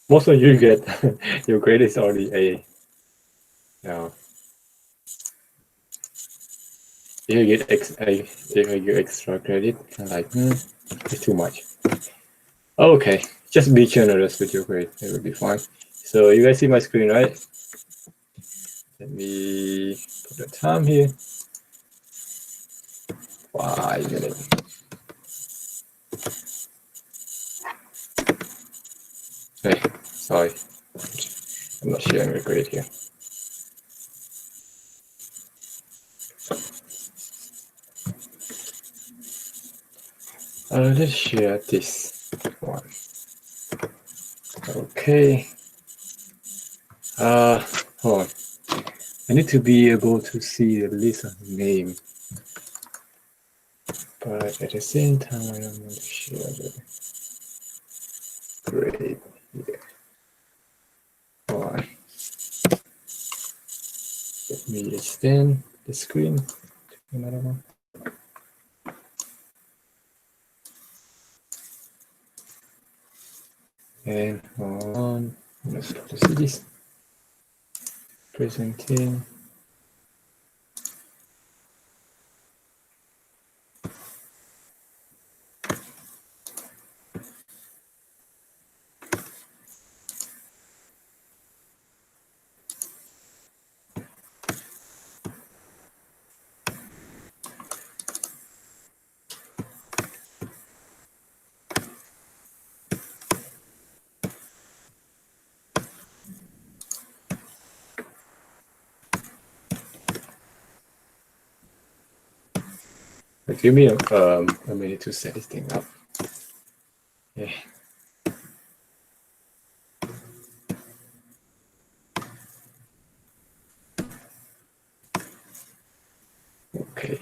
Most of you get your grade is already A. Now, if you get if you get extra credit, like it's too much. Okay, just be generous with your grade. It will be fine. So you guys see my screen, right? Let me put the time here. 5 minutes. Hey, sorry. I'm not sharing the grade here. Let's share this one. Okay. Hold on. I need to be able to see the list of names. But at the same time, I don't want to share the grade here. Hold on. Let me extend the screen to another one. And hold on. Let's go to see this. Presenting. Give me a minute to set this thing up. Yeah. Okay.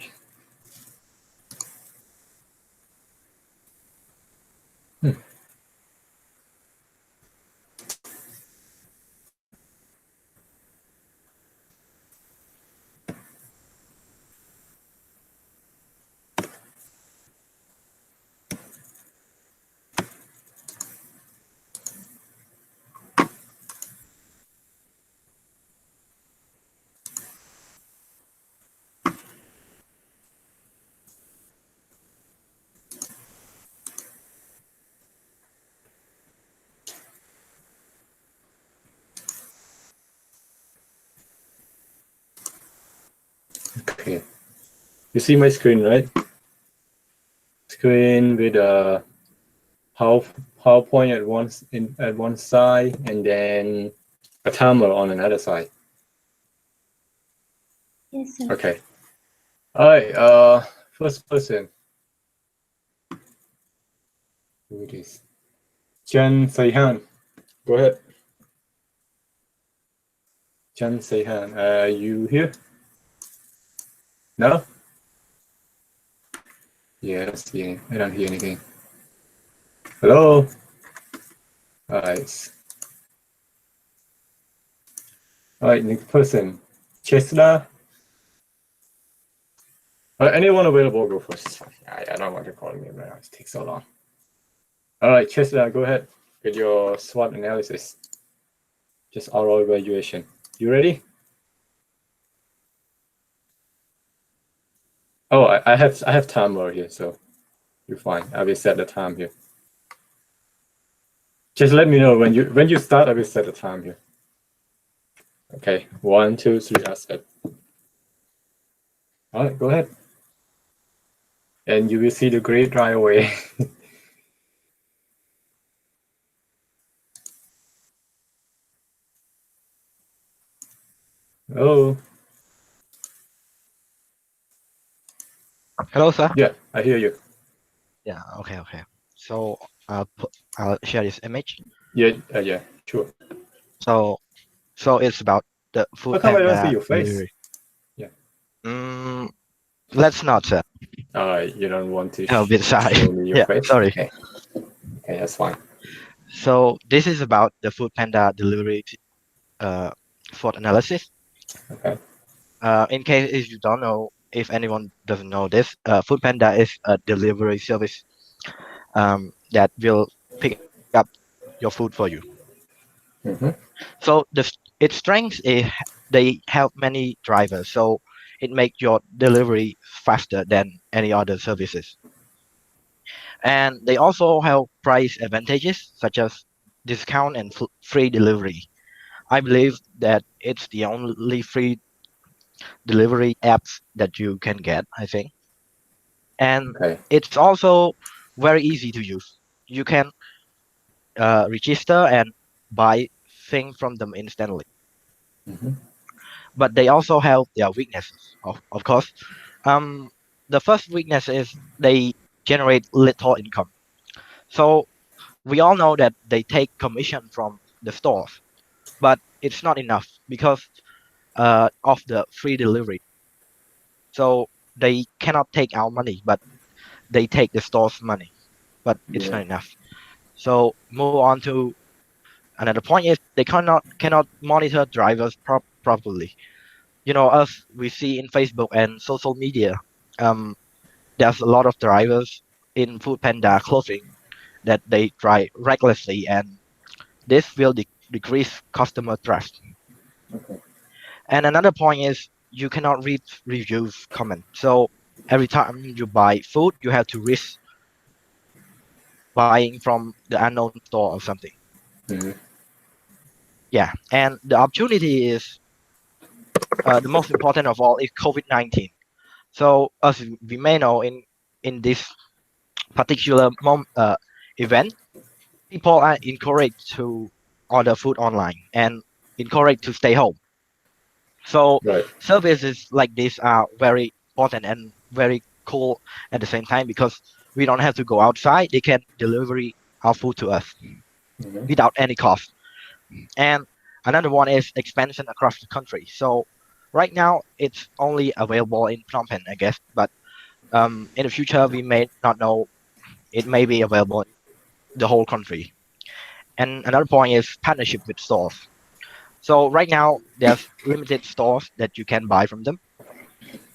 Okay. You see my screen, right? Screen with a PowerPoint at one side and then a timer on another side. Yes, sir. Okay. All right. First person. Who it is? Chen Seihan. Go ahead. Chen Seihan. Are you here? No? Yeah, I don't see any. I don't hear anything. Hello? All right. All right, next person. Chesla. Anyone available, go first. I don't want to call me right now. It takes so long. All right, Chesla, go ahead with your SWOT analysis. Just oral evaluation. You ready? Oh, I have timer here, so you're fine. I will set the time here. Just let me know when you start. I will set the time here. Okay, 1, 2, 3. I set. All right, go ahead. And you will see the grade right away. Oh. Hello, sir. Yeah, I hear you. Yeah. Okay. So I'll share this image. Yeah. Yeah. Sure. So it's about the How food come I don't see panda your face? delivery. Yeah. Let's not, sir. You don't want to A bit shy. show me your Yeah. face? Sorry. Okay, that's fine. So this is about the food panda delivery SWOT analysis. Okay. In case if you don't know, if anyone doesn't know this, food panda is a delivery service that will pick up your food for you. Mm-hmm. So its strength is they help many drivers. So it makes your delivery faster than any other services. And they also have price advantages such as discount and free delivery. I believe that it's the only free delivery apps that you can get, I think. And Okay. it's also very easy to use. You can register and buy things from them instantly. Mm-hmm. But they also have their weaknesses, of course. Um, the first weakness is they generate little income. So we all know that they take commission from the stores, but it's not enough because of the free delivery. So they cannot take our money, but they take the store's money, but it's Yeah. not enough. So move on to another point is they cannot monitor drivers properly. You know, as we see in Facebook and social media, um, there's a lot of drivers in Food Panda clothing that they drive recklessly, and this will decrease customer trust. Okay. And another point is you cannot read reviews comment. So every time you buy food, you have to risk buying from the unknown store or something. Mm-hmm. Yeah, and the opportunity is the most important of all is COVID-19. So as we may know, in this particular event, people are encouraged to order food online and encouraged to stay home. So Right. services like this are very important and very cool at the same time because we don't have to go outside. They can deliver our food to us Mm-hmm. without any cost. And another one is expansion across the country. So right now it's only available in Phnom Penh, I guess, but in the future we may not know. It may be available in the whole country. And another point is partnership with stores. So right now there's limited stores that you can buy from them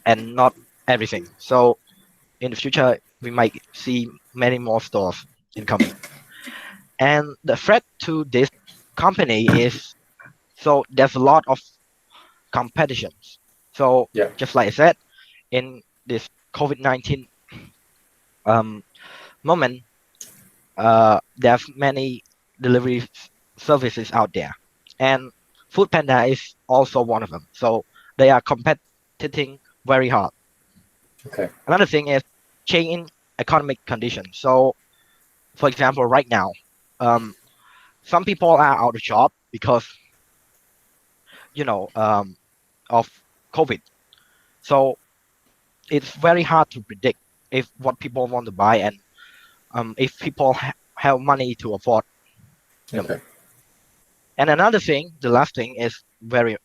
and not everything. So in the future we might see many more stores incoming. And the threat to this company is so there's a lot of competitions. So Yeah. just like I said, in this COVID-19 um, moment, there's many delivery services out there, and Foodpanda is also one of them. So they are competing very hard. Okay. Another thing is changing economic conditions. So, for example, right now, um, some people are out of job because you know of COVID. So it's very hard to predict if what people want to buy and if people have money to afford them. Okay. And another thing, the last thing is very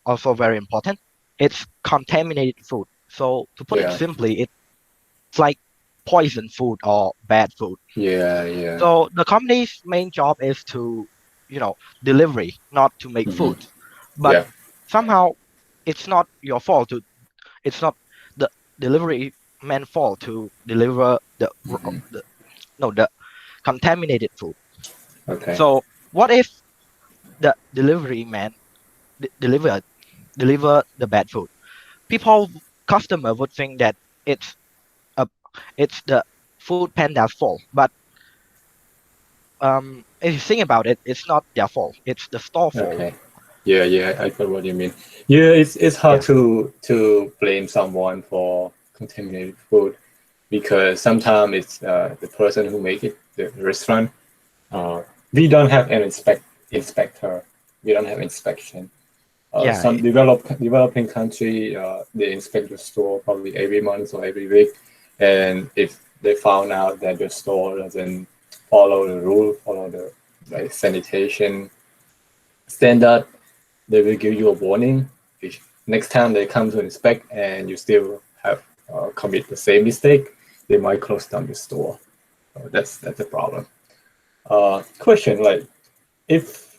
important. It's contaminated food. So to put it Yeah. simply, it's like poison food or bad food. Yeah. Yeah. So the company's main job is to, delivery, not to make Mm-hmm. food. But Yeah. somehow it's not your fault to. It's not the delivery man fault to deliver Mm-hmm. the no the contaminated food. Okay. So what if the delivery man deliver the bad food? People customer would think that it's a it's the food panda's fault, but if you think about it, it's not their fault. It's the store fault. Okay. Yeah, yeah, I got what you mean. Yeah, it's hard Yeah, to blame someone for contaminated food because sometimes it's the person who make it, the restaurant. Uh, we don't have an inspector. We don't have inspection. yeah, Some developing country, they inspect the store probably every month or every week, and if they found out that the store doesn't follow the rule, follow the like sanitation standard, they will give you a warning. If next time they come to inspect and you still have commit the same mistake, they might close down the store. That's a problem. Question like if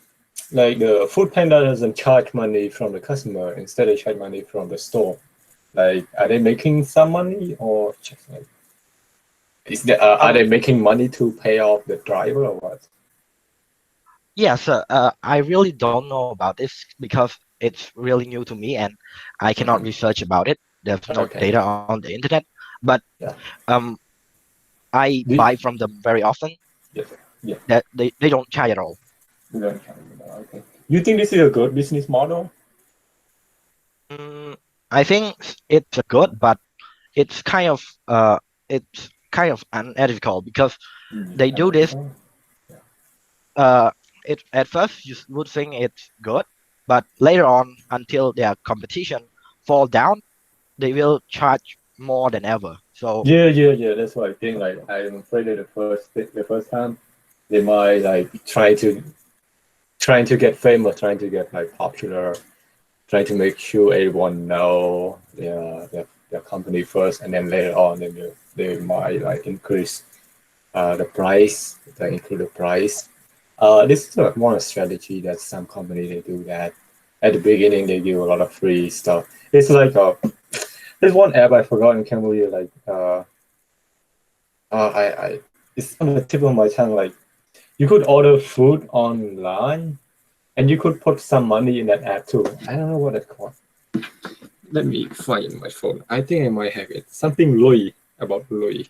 like the food panda doesn't charge money from the customer, instead they charge money from the store. Like are they making some money or just like are um, they making money to pay off the driver or what? Yes, I really don't know about this because it's really new to me and I cannot Mhm. research about it. There's no Okay. data on the internet, but Yeah. um, I Do, buy from them very often. yeah. Yeah. That they don't charge at all. You don't count it out, okay. You think this is a good business model? Mm, I think it's a good, but it's kind of uh, it's kind of unethical because they do this. Unethical? Yeah. Uh, it at first you would think it's good, but later on, until their competition fall down, they will charge more than ever. So Yeah. That's what I think. Like, I'm afraid that the first time they might like trying to get famous, trying to get like popular, trying to make sure everyone know their company first, and then later on, they might like increase the price, they include the price. This is more a strategy that some company they do that. At the beginning, they give a lot of free stuff. It's like there's one app I forgot in Cambodia. Like I it's on the tip of my tongue. Like you could order food online, and you could put some money in that app too. I don't know what it's called. Let me find my phone. I think I might have it. Something Lui about Lui.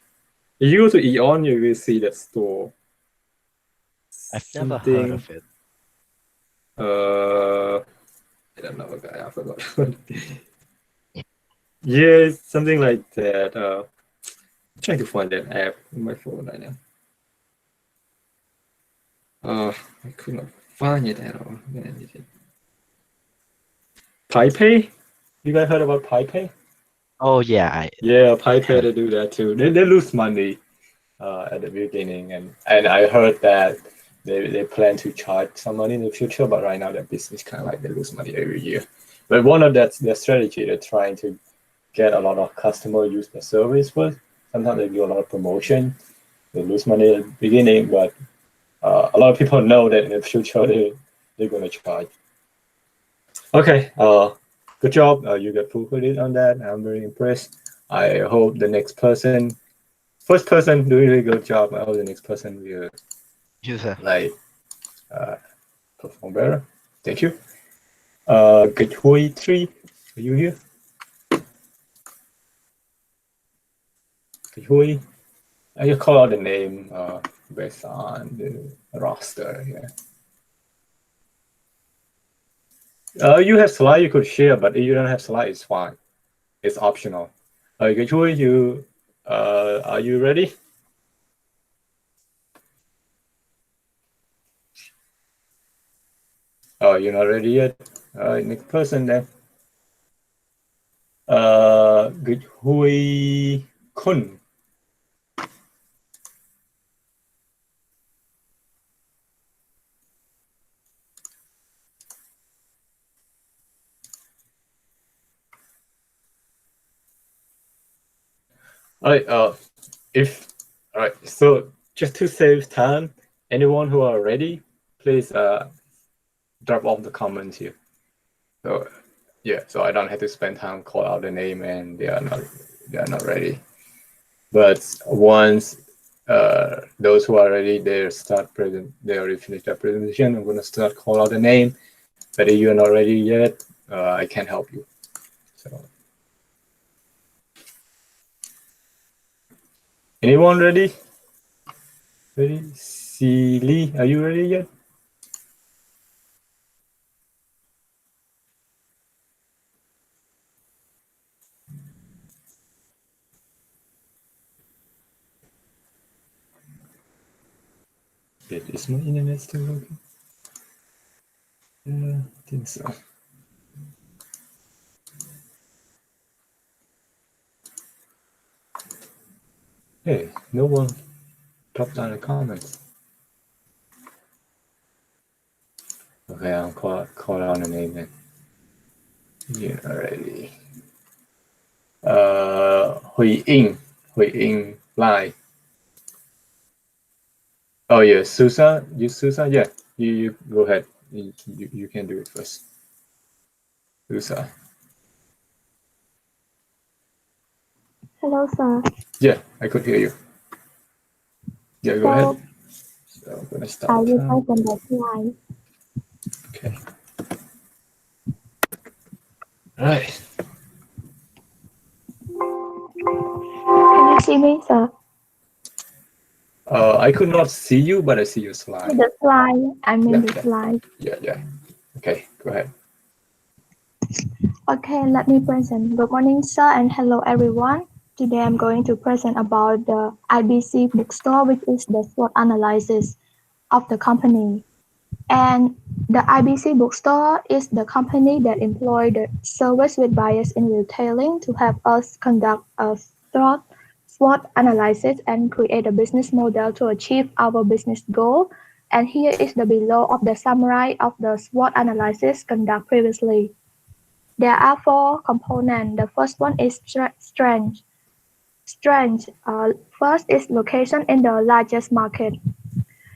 If you go to Eon, you will see that store. I've never heard Something. of it. I don't know. Okay, I forgot. Yeah, something like that. I'm trying to find that app on my phone right now. I could not find it at all. PayPay? You guys heard about PayPay? Oh yeah, Yeah, I PayPay heard. they do that too. They lose money at the beginning, and I heard that they plan to charge some money in the future, but right now their business kind of like they lose money every year. But one of that's their strategy. They're trying to get a lot of customer use the service first. Sometimes they do a lot of promotion. They lose money at the beginning, but a lot of people know that in the future they're gonna charge. Okay, good job. You got full credit on that. I'm very impressed. I hope the next person, first person doing a really good job. I hope the next person will User. like uh, perform better. Thank you. Good Hui 3, are you here? Good Hui. I just call out the name based on the roster here. You have slide you could share, but if you don't have slide, it's fine. It's optional. Good Hui, are you ready? Oh, you're not ready yet. All right, next person then. Good Hui Kun. All right. If all right. So just to save time, anyone who are ready, please drop off the comments here. So yeah, so I don't have to spend time call out the name and they are not ready. But once those who are ready, they already finished their presentation. I'm gonna start call out the name. But if you're not ready yet, I can't help you. So anyone ready? Ready? Silly, are you ready yet? Wait, is my internet still working? I think so. Hey, no one dropped down the comments. Okay, I'll call out the name then. Yeah, already. Hui Ying Lai. Oh yeah, Susan, Susan, yeah, you go ahead. You can do it first. Susan. Hello, sir. Yeah, I could hear you. Yeah, go So, ahead. So I'm gonna I start the will time. present the slide. Okay. All right. Can you see me, sir? I could not see you, but I see your See slide. the slide. I mean Yeah, the yeah, slide. yeah. Okay, go ahead. Okay, let me present. Good morning, sir, and hello, everyone. Today I'm going to present about the IBC bookstore, which is the SWOT analysis of the company. And the IBC bookstore is the company that employ the service with bias in retailing to help us conduct a SWOT, SWOT analysis and create a business model to achieve our business goal. And here is the below of the summary of the SWOT analysis conducted previously. There are four components. The first one is strength. Strength first is location in the largest market.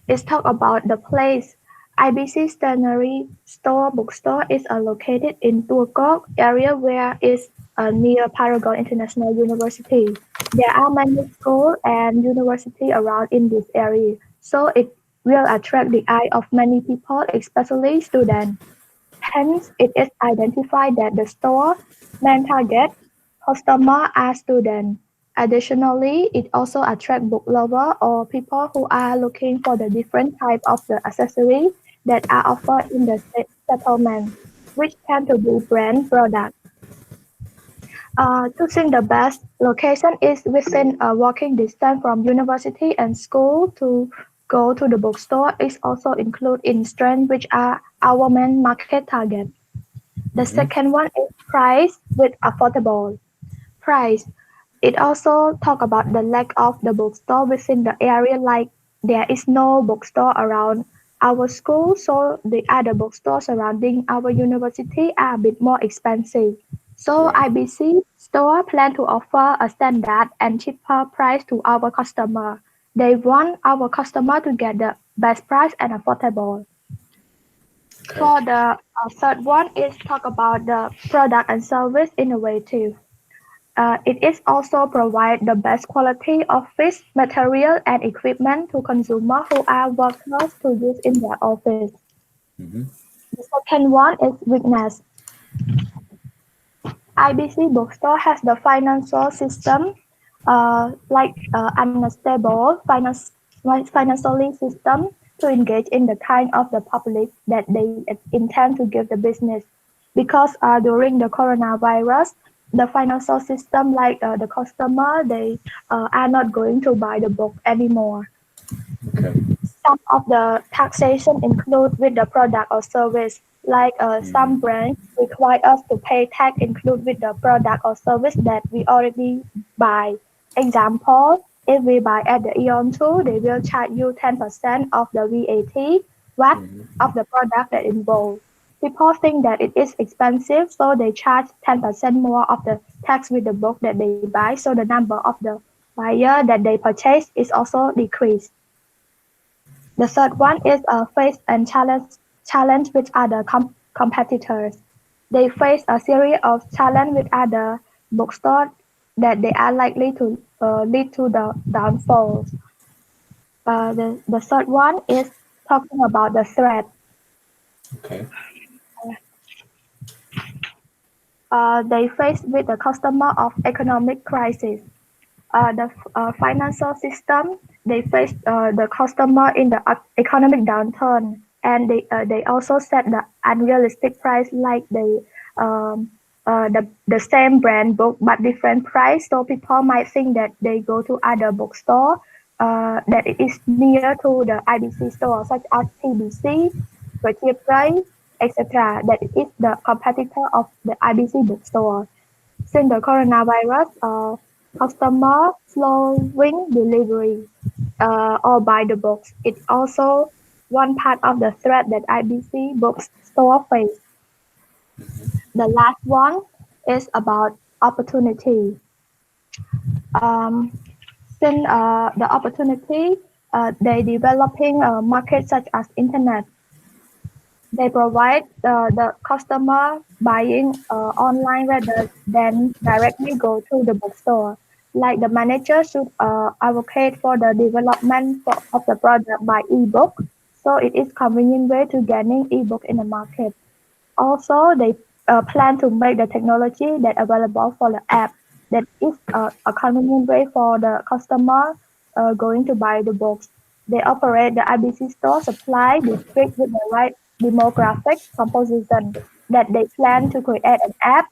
Let's talk about the place. IBC Stationery Store Bookstore is located in Turkok area where is near Paragon International University. There are many schools and university around in this area, so it will attract the eye of many people, especially students. Hence, it is identified that the store main target customer are students. Additionally, it also attracts book lovers or people who are looking for the different type of the accessory that are offered in the settlement, which tend to be brand products. Choosing the best location is within a walking distance from university and school to go to the bookstore is also included in strength, which are our main market target. The Mm-hmm. second one is price with affordable price. It also talk about the lack of the bookstore within the area, like there is no bookstore around our school, so the other bookstores surrounding our university are a bit more expensive. So Right. IBC store plan to offer a standard and cheaper price to our customer. They want our customer to get the best price and affordable. Okay. For the third one is talk about the product and service innovative. It is also provide the best quality office material and equipment to consumers who are workers to use in their office. Mm-hmm. The second one is weakness. IBC bookstore has the financial system unstable financially system to engage in the kind of the public that they intend to give the business. Because during the coronavirus, the financial system the customer they are not going to buy the book anymore. Okay. Some of the taxation include with the product or service, like Mm-hmm. some brands require us to pay tax include with the product or service that we already buy. Example, if we buy at the Aeon tool, they will charge you 10% of the VAT Mm-hmm. of the product that involved. People think that it is expensive, so they charge 10% more of the tax with the book that they buy, so the number of the buyer that they purchase is also decreased. The third one is face and challenge with other competitors. They face a series of challenge with other bookstores that they are likely to lead to the downfalls. The third one is talking about the threat. Okay. They face with the customer of economic crisis. The financial system they face the customer in the economic downturn, and they also set the unrealistic price like the same brand book but different price, so people might think that they go to other bookstore that it is near to the IBC store such as TBC, Virtual Price, etc. That it is the competitor of the IBC bookstore. Since the coronavirus, customer slowing delivery or buy the books. It's also one part of the threat that IBC bookstore face. The last one is about opportunity. Um, since the opportunity, they developing a market such as internet. They provide the customer buying online rather than directly go to the bookstore. Like the manager should advocate for the development of the product by ebook, so it is convenient way to getting ebook in the market. Also, they plan to make the technology that available for the app that is a convenient way for the customer going to buy the books. They operate the IBC store supply district with the right demographic composition that they plan to create an app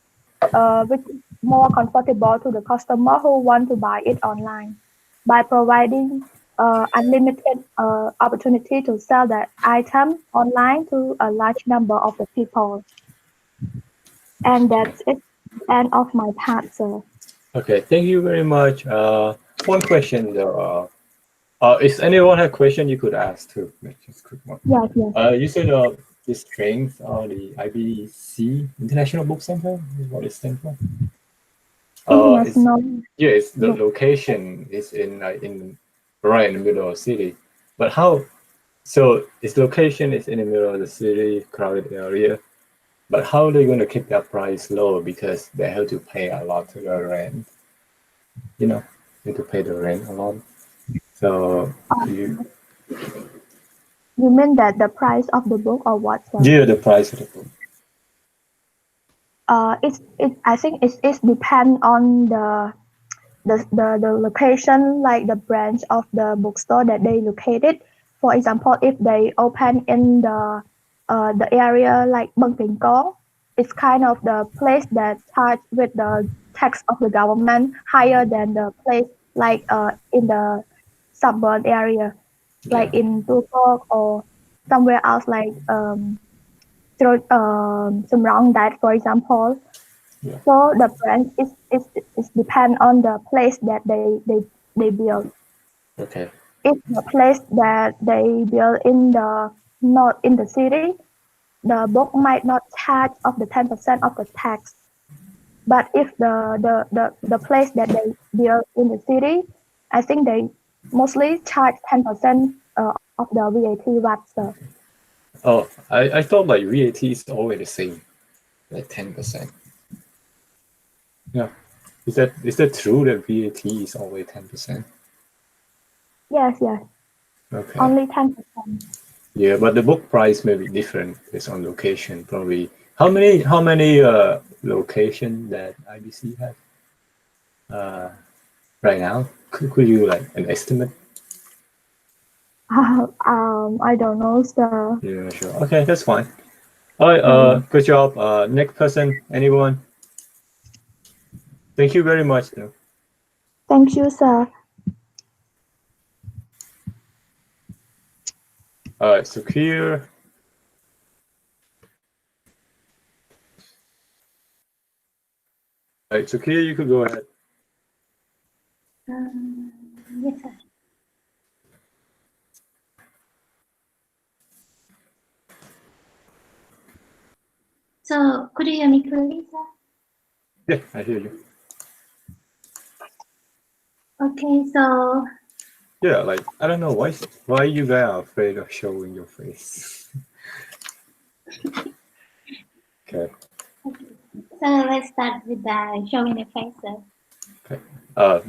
which is more comfortable to the customer who want to buy it online by providing unlimited opportunity to sell the item online to a large number of the people. And that's it. End of my part, sir. Okay, thank you very much. One question though. If anyone had a question, you could ask too. Just quick one. Yes, yes. You said the strength of the IBC International Book Center is what it stands for. It's, International. yeah, it's the Book. location is in right in the middle of the city. But how? So its location is in the middle of the city, crowded area. But how are they going to keep that price low because they have to pay a lot to the rent? You know, they have to pay the rent a lot. So you, You mean that the price of the book or what, sir? yeah, the price of the book. I think it depend on the location, like the branch of the bookstore that they located. For example, if they open in the area like Bang Kong, it's kind of the place that charged with the tax of the government higher than the place like in the suburban area, like Yeah. in Bangkok or somewhere else like Sumrong that, for example. Yeah. So the brand is depend on the place that they build. Okay. If the place that they build in the not in the city, the book might not charge of the 10% of the tax. But if the place that they build in the city, I think they mostly charge 10% of the VAT VAT. So Oh, I thought like VAT is always the same, like 10%. Yeah. Is that true that VAT is always 10%? yes, Okay. only 10%. Yeah, but the book price may be different based on location, probably. How many location that IBC has right now? Could you like an estimate? I don't know, sir. Yeah, sure. Okay, that's fine. All right, Yeah. good job. Next person, anyone? Thank you very much. Though. Thank you, sir. All right, so here. All right, so here you could go ahead. Yes, sir. So, could you hear me clearly, sir? Yeah, I hear you. Okay, so Yeah, like I don't know why you guys are afraid of showing your face. Okay. let's start with the showing the face, sir. Okay.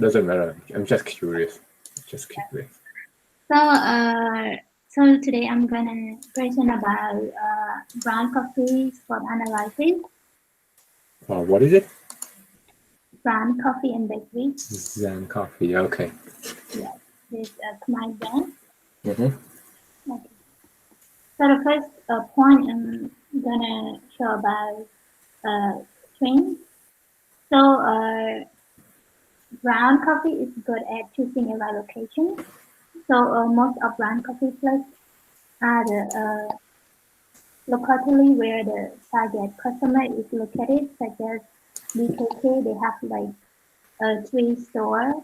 Doesn't matter. I'm just curious. Just curious. So today I'm gonna present about brown coffee spot analysis, What is it? brown coffee and bakery. Zen Coffee. Okay. Yes, this Khmer brand. Mm-hmm. Okay. So the first point I'm gonna show about strength. So brown coffee is good at choosing a right location. So most of brown coffee places are the locally where the target customer is located, such as BKK, they have like 3 stores,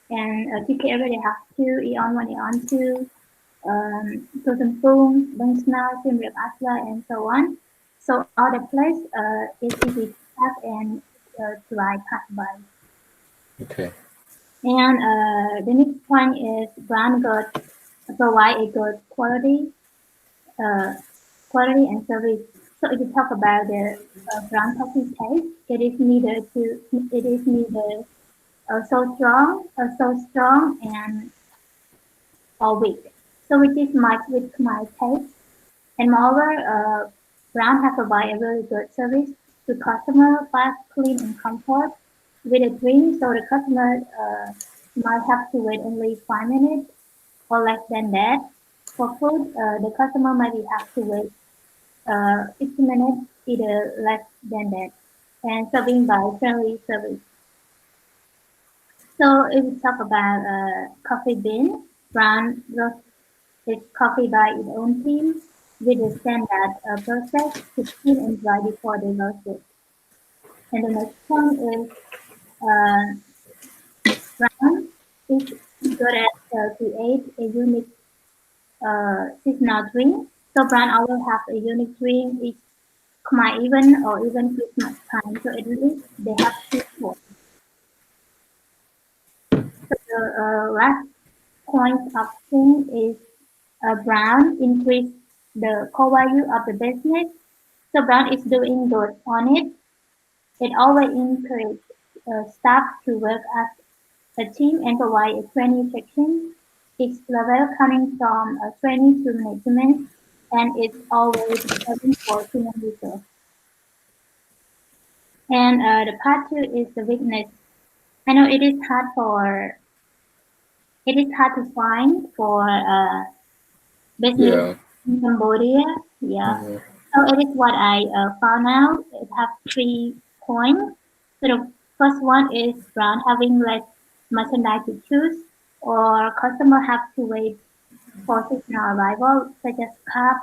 and TKR they have 2, Eon 1, Eon 2, Totem Boom, Bangsna, Siem Reap Asla, and so on. So all the place is easy to have and to ride pass by. Okay. And the next point is brand good provide a good uh, quality and service. So if you talk about the brown coffee taste, it is neither so strong and or weak. So which is much with my taste. And moreover, Brown has provided a very good service to customer, fast, clean, and comfort with a drink. So the customer might have to wait only 5 minutes or less than that. For food, the customer might have to wait 15 minutes, either less than that. And serving by friendly service. So if we talk about coffee bean, Brown roast its coffee by its own team with a standard process to clean and dry before they roast it. And the next one is Brown is good at create a unique seasonal drink. So Brown always have a unique drink each Khmer even or even Christmas time. So at least they have two for. So the last point of thing is Brown increase the core value of the business. So Brown is doing good on it. It always encourages staff to work as a team and provide a training section. Its level coming from training to management, and it's always preparing for human resource. And the part two is the weakness. I know it is hard to find for business Yeah. in Cambodia. Yeah. Mhm. So it is what I found out. It has 3 points. So the first one is brand having less merchandise to choose, or customer have to wait for seasonal arrival, such as cup,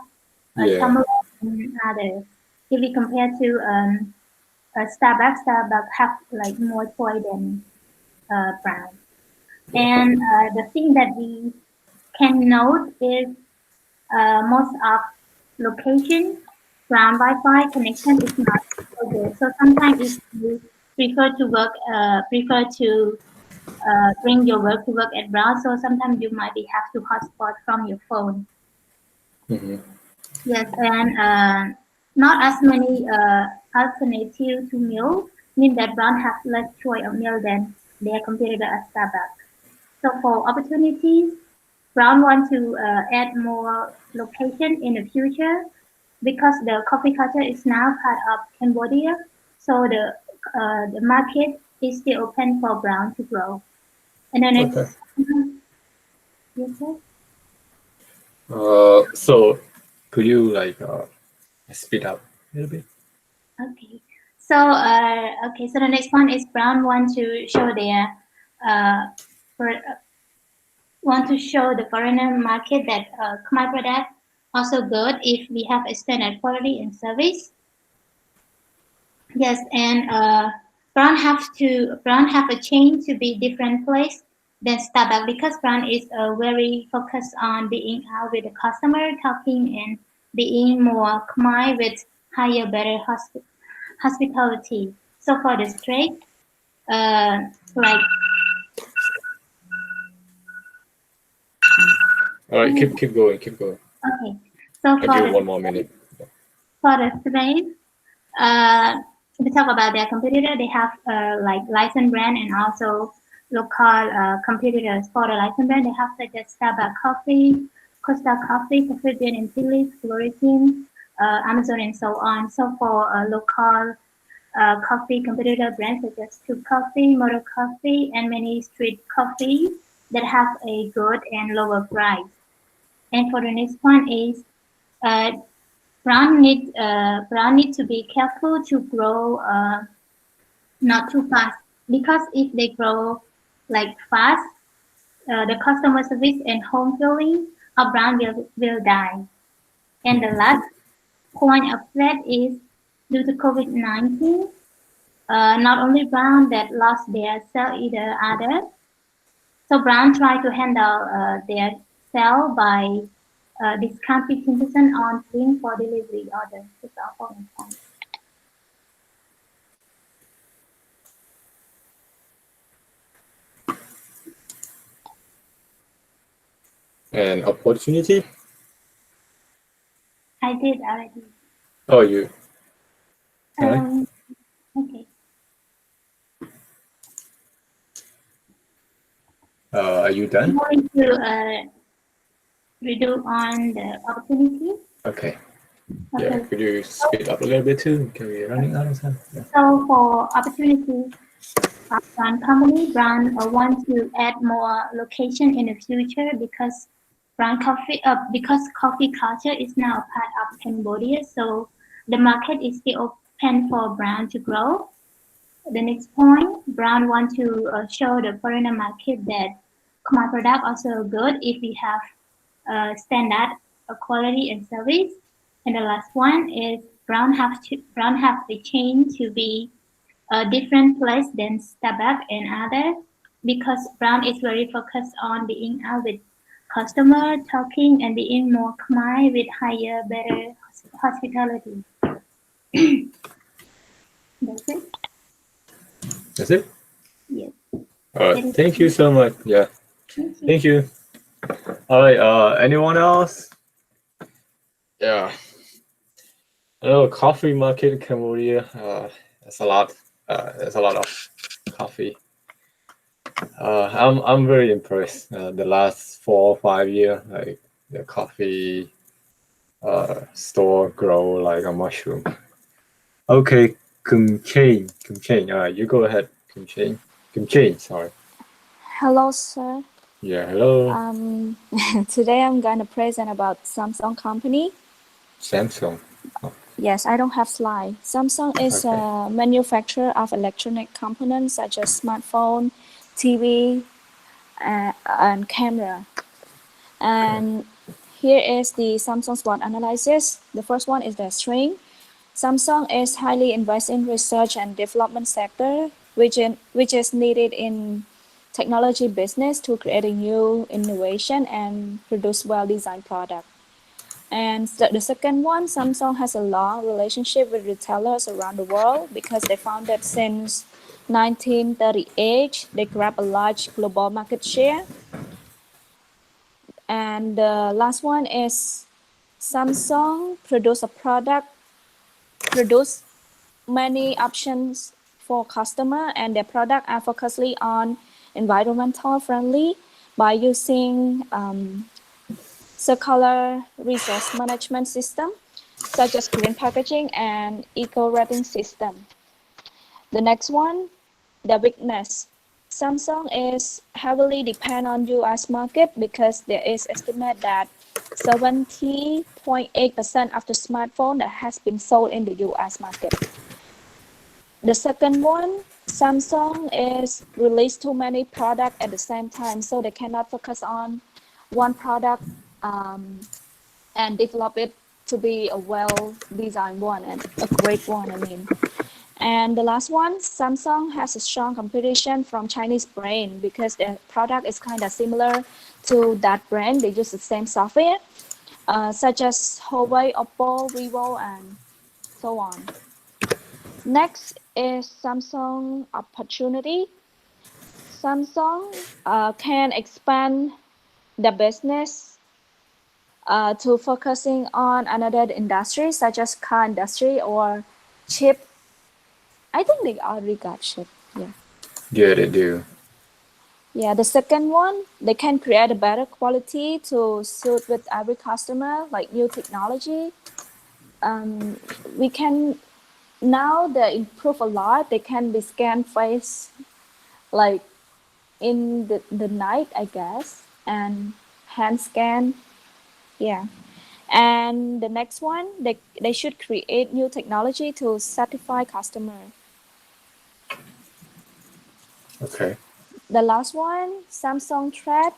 Yeah. tumbler, and others. If we compare to Starbucks have like more choice than brand. And the thing that we can note is most of location ground Wi-Fi connection is not so good. So sometimes if you prefer to bring your work to work at ground, so sometimes you might be have to hotspot from your phone. Hmm. Yes, and not as many alternative to meal mean that brand have less choice of meal than their competitor at Starbucks. So for opportunities, Brown want to add more location in the future because the coffee culture is now part of Cambodia. So the market is still open for Brown to grow. And then Okay. it's yes, sir? So could you like speed up a little bit? Okay. So okay. So the next one is Brown want to show their uh, for, want to show the foreigner market that Khmer product also good if we have a standard quality and service. Yes, and Brown have a chain to be different place than Starbucks because Brown is very focused on being out with the customer, talking and being more Khmer with higher, better hospitality. So for the straight, like All right, keep going, keep going. okay, so I'll give you 1 more minute. for the straight, uh, we talk about their competitor. They have like license brand and also local competitors for the license brand. They have such as Starbucks Coffee, Costa Coffee, Coffee Bean and Phillips, Floritin, Amazon, and so on. So for local coffee competitor brands such as True Coffee, Motor Coffee, and many street coffee that have a good and lower price. And for the next one is uh, Brown need to be careful to grow not too fast because if they grow like fast, the customer service and home feeling of Brown will die. And the last point of that is due to COVID-19, not only Brown that lost their sale, either other. So Brown tried to handle their sale by discount 15% on drink for delivery orders. That's all for my time. And opportunity? I did already. Oh, you. All right. Okay. Are you I'm done? going to redo on the opportunity. Okay. Yeah. Okay. Could you speed up a little bit too? Because we're running out of time. Yeah. So for opportunity, brand company brand want to add more location in the future because because coffee culture is now a part of Cambodia. So the market is still open for brand to grow. The next point, brand want to show the foreigner market that my product also good if we have standard quality and service. And the last one is brand have a chain to be a different place than Starbucks and others because Brown is very focused on being out with customer, talking and being more kind with higher, better hospitality. That's it. That's it. Yes. All right. It is. Thank you so much. Yeah. Thank you. Thank you. All right. Anyone else? Yeah. Oh, coffee market in Cambodia. There's a lot. There's a lot of coffee. I'm very impressed. The last 4 or 5 years, like the coffee store grow like a mushroom. Okay, Kim Chain. You go ahead, Kim Chain. Sorry. Hello, sir. Yeah. Hello. Today I'm gonna present about Samsung company. Samsung. Yes, I don't have slide. Samsung is Okay. a manufacturer of electronic components such as smartphone, TV, and camera. And here is the Samsung SWOT analysis. The first one is the strength. Samsung is highly invested in research and development sector, which is needed in technology business to create a new innovation and produce well-designed product. And the second one, Samsung has a long relationship with retailers around the world because they founded since 1938. They grab a large global market share. And the last one is Samsung produce many options for customer, and their product are focusedly on environmental friendly by using circular resource management system such as green packaging and eco rating system. The next one, the weakness. Samsung is heavily depend on US market because there is estimate that 70.8% of the smartphone that has been sold in the US market. The second one, Samsung is released too many products at the same time, so they cannot focus on one product and develop it to be a well-designed one and a great one, I mean. And the last one, Samsung has a strong competition from Chinese brand because their product is kind of similar to that brand. They use the same software, such as Huawei, Oppo, Vivo, and so on. Next is Samsung opportunity. Samsung can expand the business to focusing on another industry such as car industry or chip. I think they already got chip. Yeah. Yeah, they do. Yeah. The second one, they can create a better quality to suit with every customer, like new technology. We can now they improve a lot. They can be scan face like in the night, I guess, and hand scan. Yeah. And the next one, they should create new technology to satisfy customer. Okay. The last one, Samsung threat.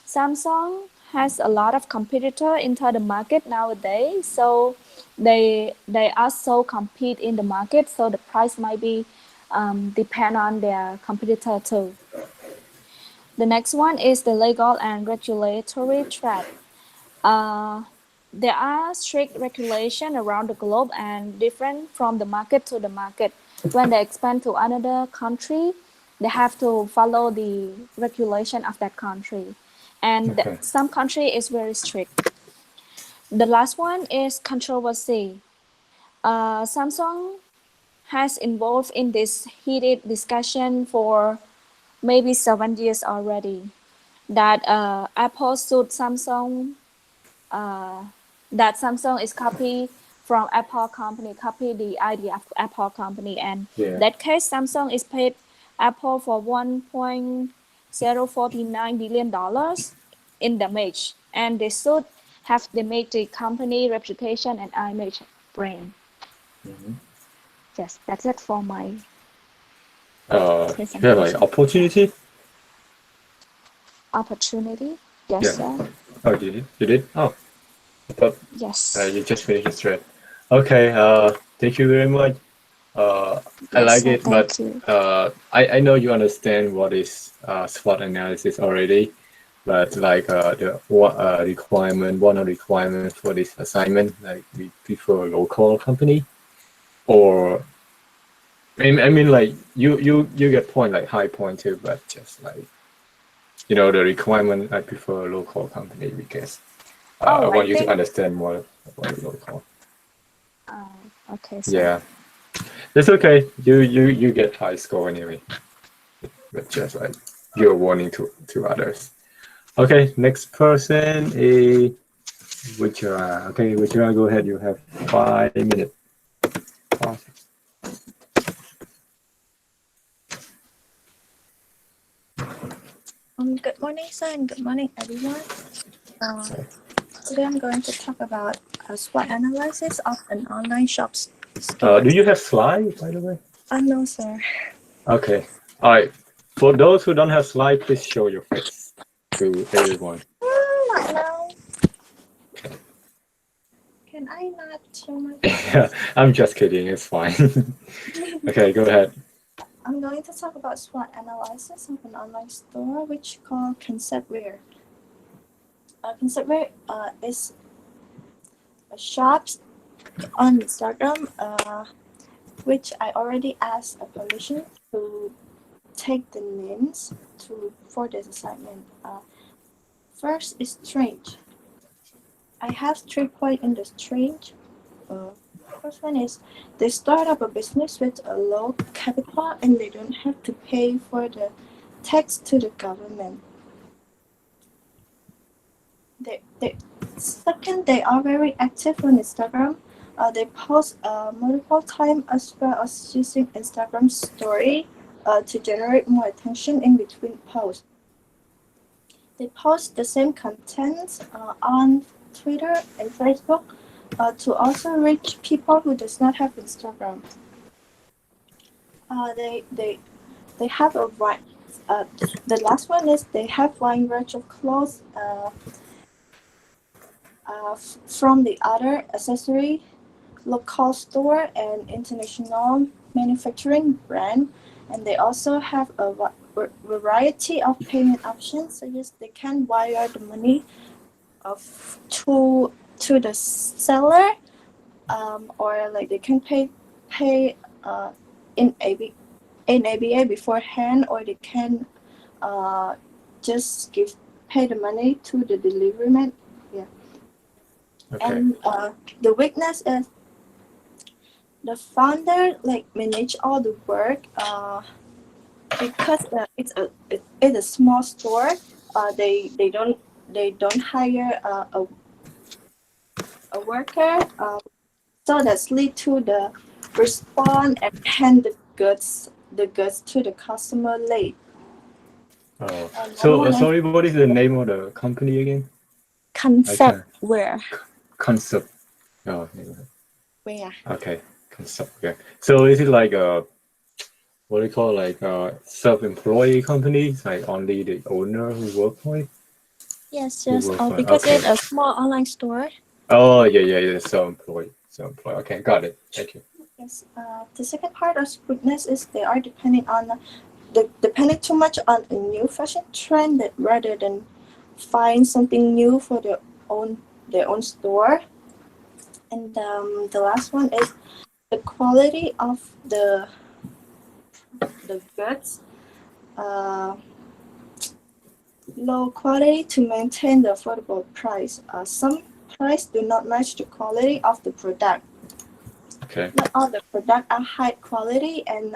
Samsung has a lot of competitor into the market nowadays, so they also compete in the market, so the price might be depend on their competitor too. The next one is the legal and regulatory threat. Uh, there are strict regulation around the globe and different from the market to the market. When they expand to another country, they have to follow the regulation of that country. And Okay. some country is very strict. The last one is controversy. Samsung has involved in this heated discussion for maybe 7 years already. that Apple sued Samsung, that Samsung is copy from Apple company, copy the idea of Apple company, and Yeah. that case Samsung is paid Apple for $1.049 billion in damage, and they should have damaged the company reputation and image brand. Mhm. Yes, that's it for my Yeah, like presentation. opportunity. Opportunity. Yes, Yeah. sir. Oh, did you? You did? Oh, but Yes. you just finished the thread. Okay. Thank you very much. I Yes, like sir. it, but Thank you. I know you understand what is SWOT analysis already, but like the requirement, one of the requirements for this assignment, like we prefer a local company, or I mean like you get point like high point too, but just like the requirement I prefer a local company because I Oh, I want you to think. understand more about the local. Okay, sir. Yeah, that's okay. You get high score anyway. But just like you're warning to others. Okay, next person is Wichira. Okay, Wichira, go ahead. You have 5 minutes. Pause. Good morning, sir, and good morning, everyone. Today I'm going to talk about a SWOT analysis of an online shop store. Do you have slides, by the way? No, sir. Okay. All right. For those who don't have slides, please show your face to everyone. Not now. Can I not show my face? I'm just kidding. It's fine. Okay, go ahead. I'm going to talk about SWOT analysis of an online store, which called Conceptware. Conceptware is a shop on Instagram, which I already asked a permission to take the names for this assignment. First is strange. I have 3 points in the strange. First one is they start up a business with a low capital and they don't have to pay for the tax to the government. Second, they are very active on Instagram. They post multiple times as well as using Instagram story to generate more attention in between posts. They post the same content on Twitter and Facebook to also reach people who does not have Instagram. They have a wide. The last one is they have wide range of clothes from the other accessory, local store, and international manufacturing brand, and they also have a variety of payment options, so yes, they can wire the money to the seller, or like they can pay in ABA beforehand, or they can just pay the money to the delivery man. Yeah. Okay. And the weakness is the founder like manage all the work because it's a small store. They don't hire a worker. So that's lead to the respond and hand the goods to the customer late. Oh, so sorry, what is the name of the company again? Conceptware. Concept. Oh, Where? okay. Concept. Yeah. So is it like a what do you call like a self-employed company? It's like only the owner who work for it? Yes, Who yes. work for it? Because Okay. it's a small online store. Oh, yeah. Self-employed. Self-employed. Okay, got it. Thank you. Yes. The second part of weakness is they are depending too much on a new fashion trend rather than find something new for their own store. And the last one is the quality of the goods. Low quality to maintain the affordable price. Some price do not match the quality of the product. Okay. Not all the products are high quality and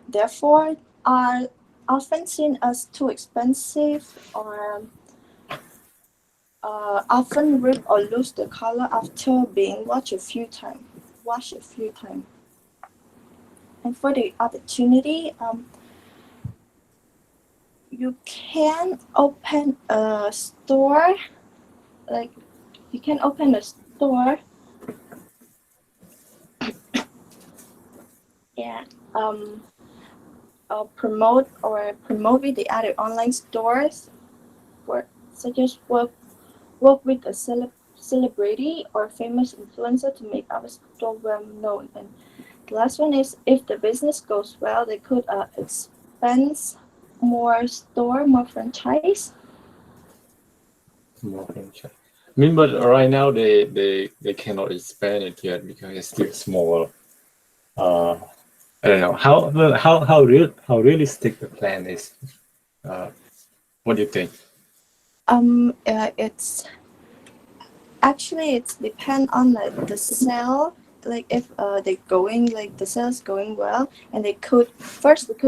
therefore are often seen as too expensive or often rip or lose the color after being washed a few times. And for the opportunity, you can open a store, like you can open a store, and promote with the other online stores, such as work with a celebrity or famous influencer to make our store well known. And the last one is, if the business goes well, they could expand more store, more franchise. More franchise. I mean, but right now they cannot expand it yet because it's still small. I don't know how realistic the plan is. What do you think? It's actually depend on the sale. Like if the sales going well, and they could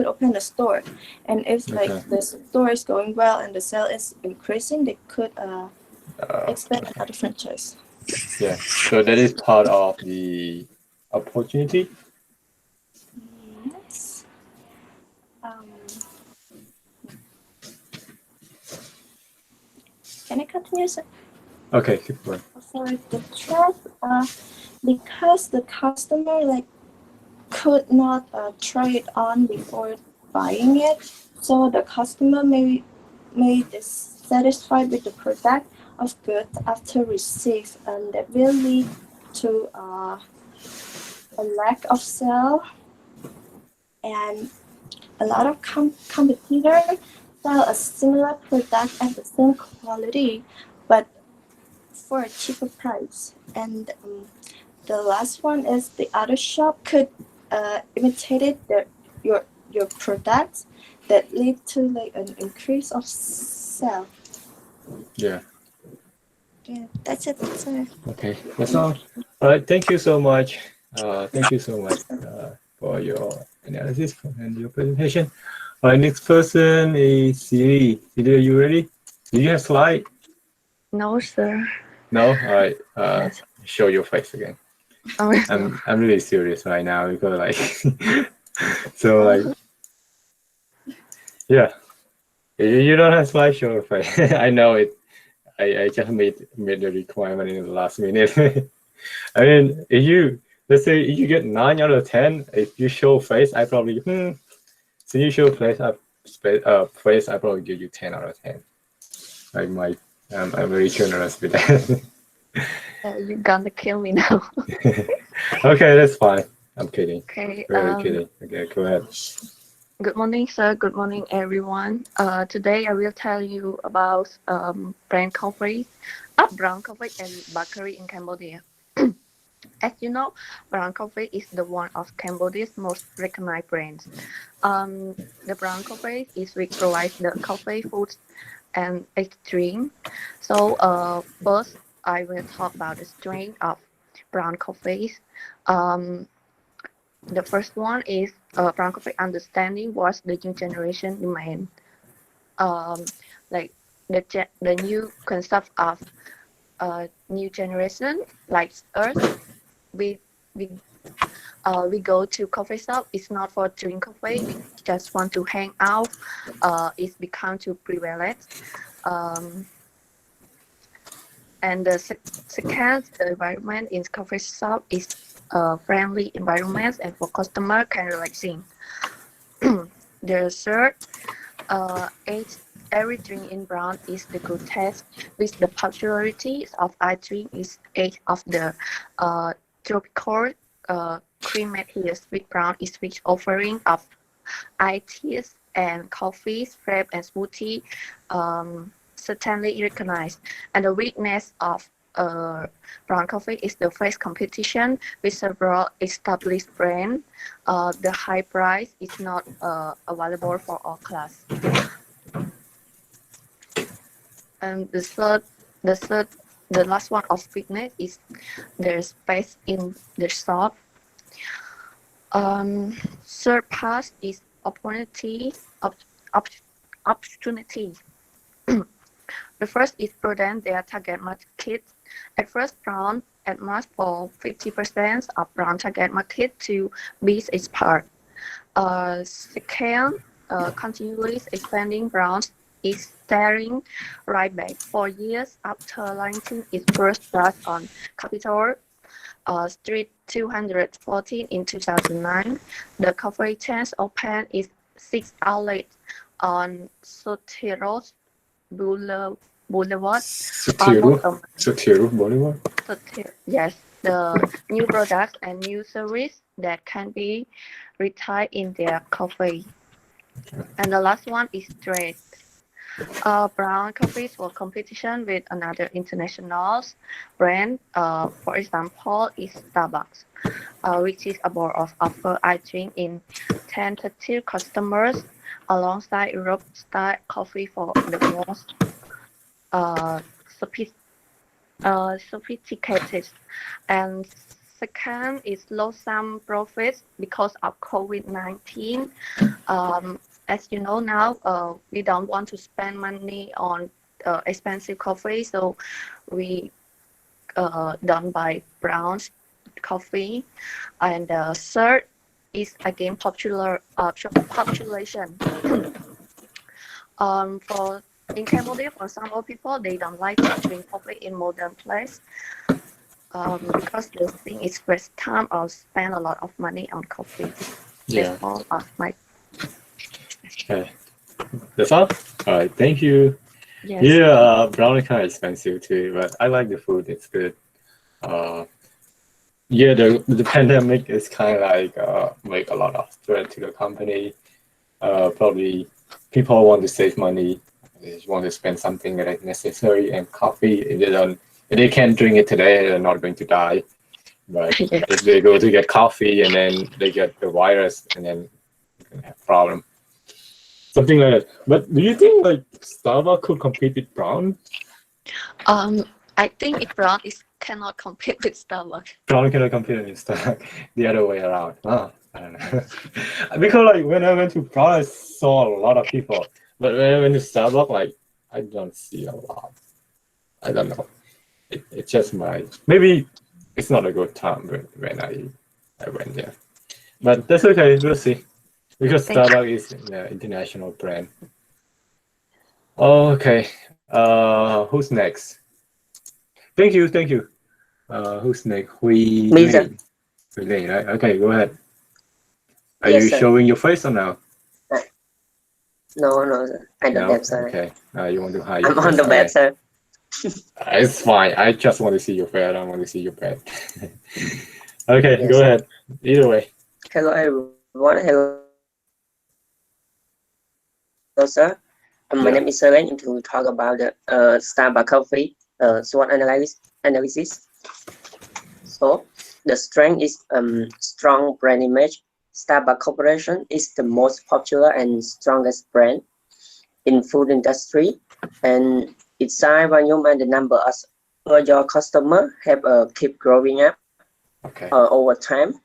open the store, and if like Okay. the store is going well and the sale is increasing, they could expand another franchise. Yeah. So that is part of the opportunity. Yes. Can I continue, sir? Okay, keep going. For the trust, because the customer like could not try it on before buying it, so the customer may dissatisfied with the product of goods after receive, and that will lead to a lack of sale, and a lot of competitors sell a similar product at the same quality, but for a cheaper price. And the last one is, the other shop could imitate your products, that lead to like an increase of sale. Yeah. Yeah, that's it, sir. Okay, that's all. All right. Thank you so much. Thank you so much for your analysis and your presentation. All right, next person is Siri. Siri, are you ready? Do you have slide? No, sir. No. All right. Yes. Show your face again. Oh, I'm really serious right now because like so like yeah. You don't have slide, show your face. I know it. I just made the requirement in the last minute. I mean, if you let's say if you get 9 out of 10, if you show face, I probably So you show face, face, I probably give you 10 out of 10. I might. I'm very generous with that. you're gonna kill me now. Okay, that's fine. I'm kidding. Okay. Really kidding. Okay, go ahead. Good morning, sir. Good morning, everyone. Today I will tell you about brand coffee, brown coffee and bakery in Cambodia. As you know, brown coffee is the one of Cambodia's most recognized brands. The brown coffee is which provides the coffee, foods, and a drink. So first I will talk about the strain of brown coffees. The first one is brown coffee understanding what the new generation demand. Like the new concept of new generation, like us, we we we go to coffee shop. It's not for drink coffee. We just want to hang out. It's become too prevalent. And the second, the environment in coffee shop is friendly environment and for customer can relaxing. The third, every drink in brown is the good taste, with the popularity of I drink is 8 of the tropical cream here. Sweet brown is rich offering of teas and coffees, frappe and smoothie, certainly recognized. And the weakness of brown coffee is the face competition with several established brands. The high price is not available for all class. And the last one of weakness is their space in the shop. Third part is opportunity opportunities. The first is broaden their target market. At first, Brown aims for 50% of Brown target market to be its part. Second, continually expanding Brown is staring right back 4 years after launching its first branch on Capitol Street 214 in 2009. The coffee chain opened its 6th outlet on Soteros Boulevard. Sotiru Boulevard. Yes, the new products and new service that can be retied in their coffee. And the last one is trade. Brown coffees for competition with another international brand. For example, is Starbucks, which is about of offer I drink in tentative customers alongside Europe style coffee for the most sophisticated. And second is low some profits because of COVID-19. As you know now, we don't want to spend money on expensive coffee, so we don't buy brown coffee. And third is again population. For in Cambodia, for some old people, they don't like to drink coffee in modern place because they think it's waste time or spend a lot of money on coffee. Yeah. That's all of my. Okay. That's all? Alright, thank you. Yes. Yeah, brown is kind of expensive too, but I like the food, it's good. Yeah, the pandemic is kind of like make a lot of threat to the company. Probably people want to save money, they just want to spend something that is necessary, and coffee, if they can't drink it today, they're not going to die. But if they go to get coffee and then they get the virus, and then you can have problem. Something like that. But do you think like Starbucks could compete with Brown? I think if Brown cannot compete with Starbucks. Brown cannot compete with Starbucks. The other way around. I don't know. Because like when I went to Brown, I saw a lot of people. But when I went to Starbucks, like I don't see a lot. I don't know. It's just maybe it's not a good time when I went there. But that's okay. We'll see. Because Starbucks is an international brand. Okay. Who's next? Thank you. Who's next? Me, sir. Hui, right? Okay, go ahead. Are Yes, you sir. showing your face or no? No, sir. I don't have, sir. Okay. You want to hide your I'm on face, the web, alright. sir. It's fine. I just want to see your face. I don't want to see your face. Okay, Yes, go sir. ahead. Either way. Hello, everyone. Hello, sir. My name is Seren, and to talk about the Starbucks coffee SWOT analysis. So the strength is strong brand image. Starbucks Corporation is the most popular and strongest brand in food industry, and its size, volume, and the number of your customer have keep growing up over time.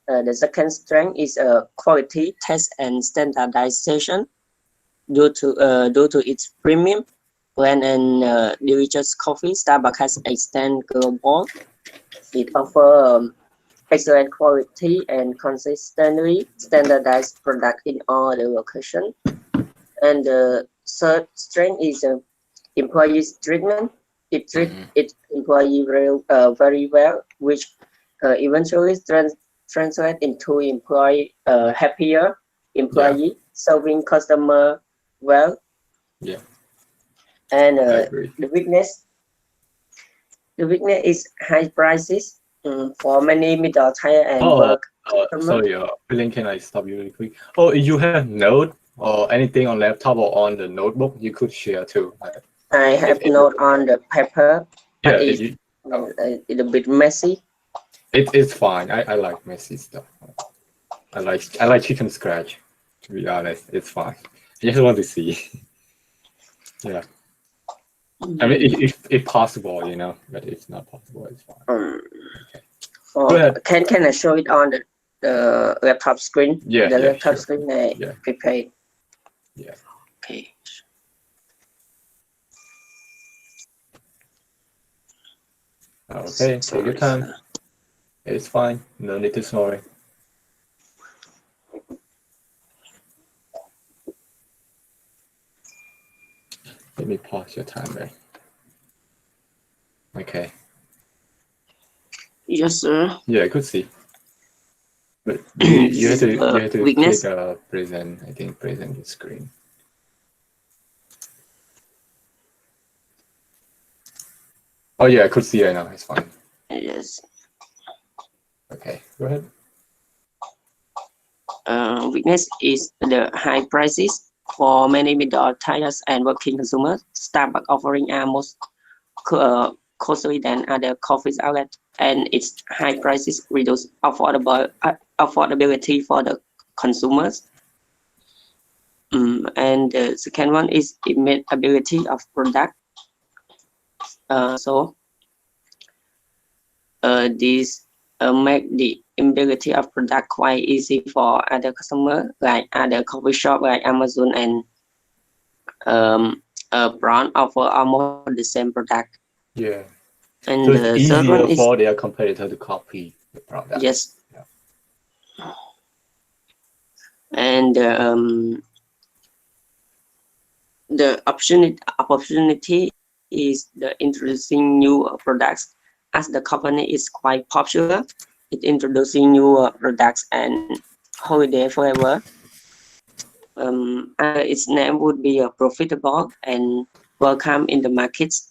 The second strength is quality, taste, and standardization. Due to its premium brand and delicious coffee, Starbucks has extended global. It offers excellent quality and consistently standardized product in all the locations. And the third strength is employee treatment. It treats its employee very well, which eventually translate into happier employee, serving customer well. Yeah. And the weakness is high prices for many middle tier and work customers. Sorry, Billing, can I stop you really quick? Oh, you have Note or anything on laptop or on the notebook you could share too. I have Note on the paper, but Yeah, it's a bit messy. It's fine. I like messy stuff. I like chicken scratch. To be honest, it's fine. I just want to see. Yeah. I mean, if possible, you know, but if not possible, it's fine. Okay. Go ahead. Can I show it on the laptop screen? Yeah. The laptop sure. screen I prepared. Yeah. Okay. Okay, take your time. It's fine. No need to sorry. Let me pause your timer. Okay. Yes, sir. Yeah, I could see. But you have to Weakness. click present. I think present the screen. Oh yeah, I could see it now. It's fine. Yes. Okay, go ahead. Weakness is the high prices for many middle-tiers and working consumers. Starbucks offering are most costly than other coffee outlets, and its high prices reduce affordability for the consumers. And the second one is immutability of product. This make the immutability of product quite easy for other customers, like other coffee shop like Amazon and Brown offer almost the same product. Yeah. And so the it's third easier one is for their competitor to copy the product. yes. Yeah. And the opportunity is the introducing new products, as the company is quite popular. It introducing new products and holiday flavor. Its name would be profitable and welcome in the markets.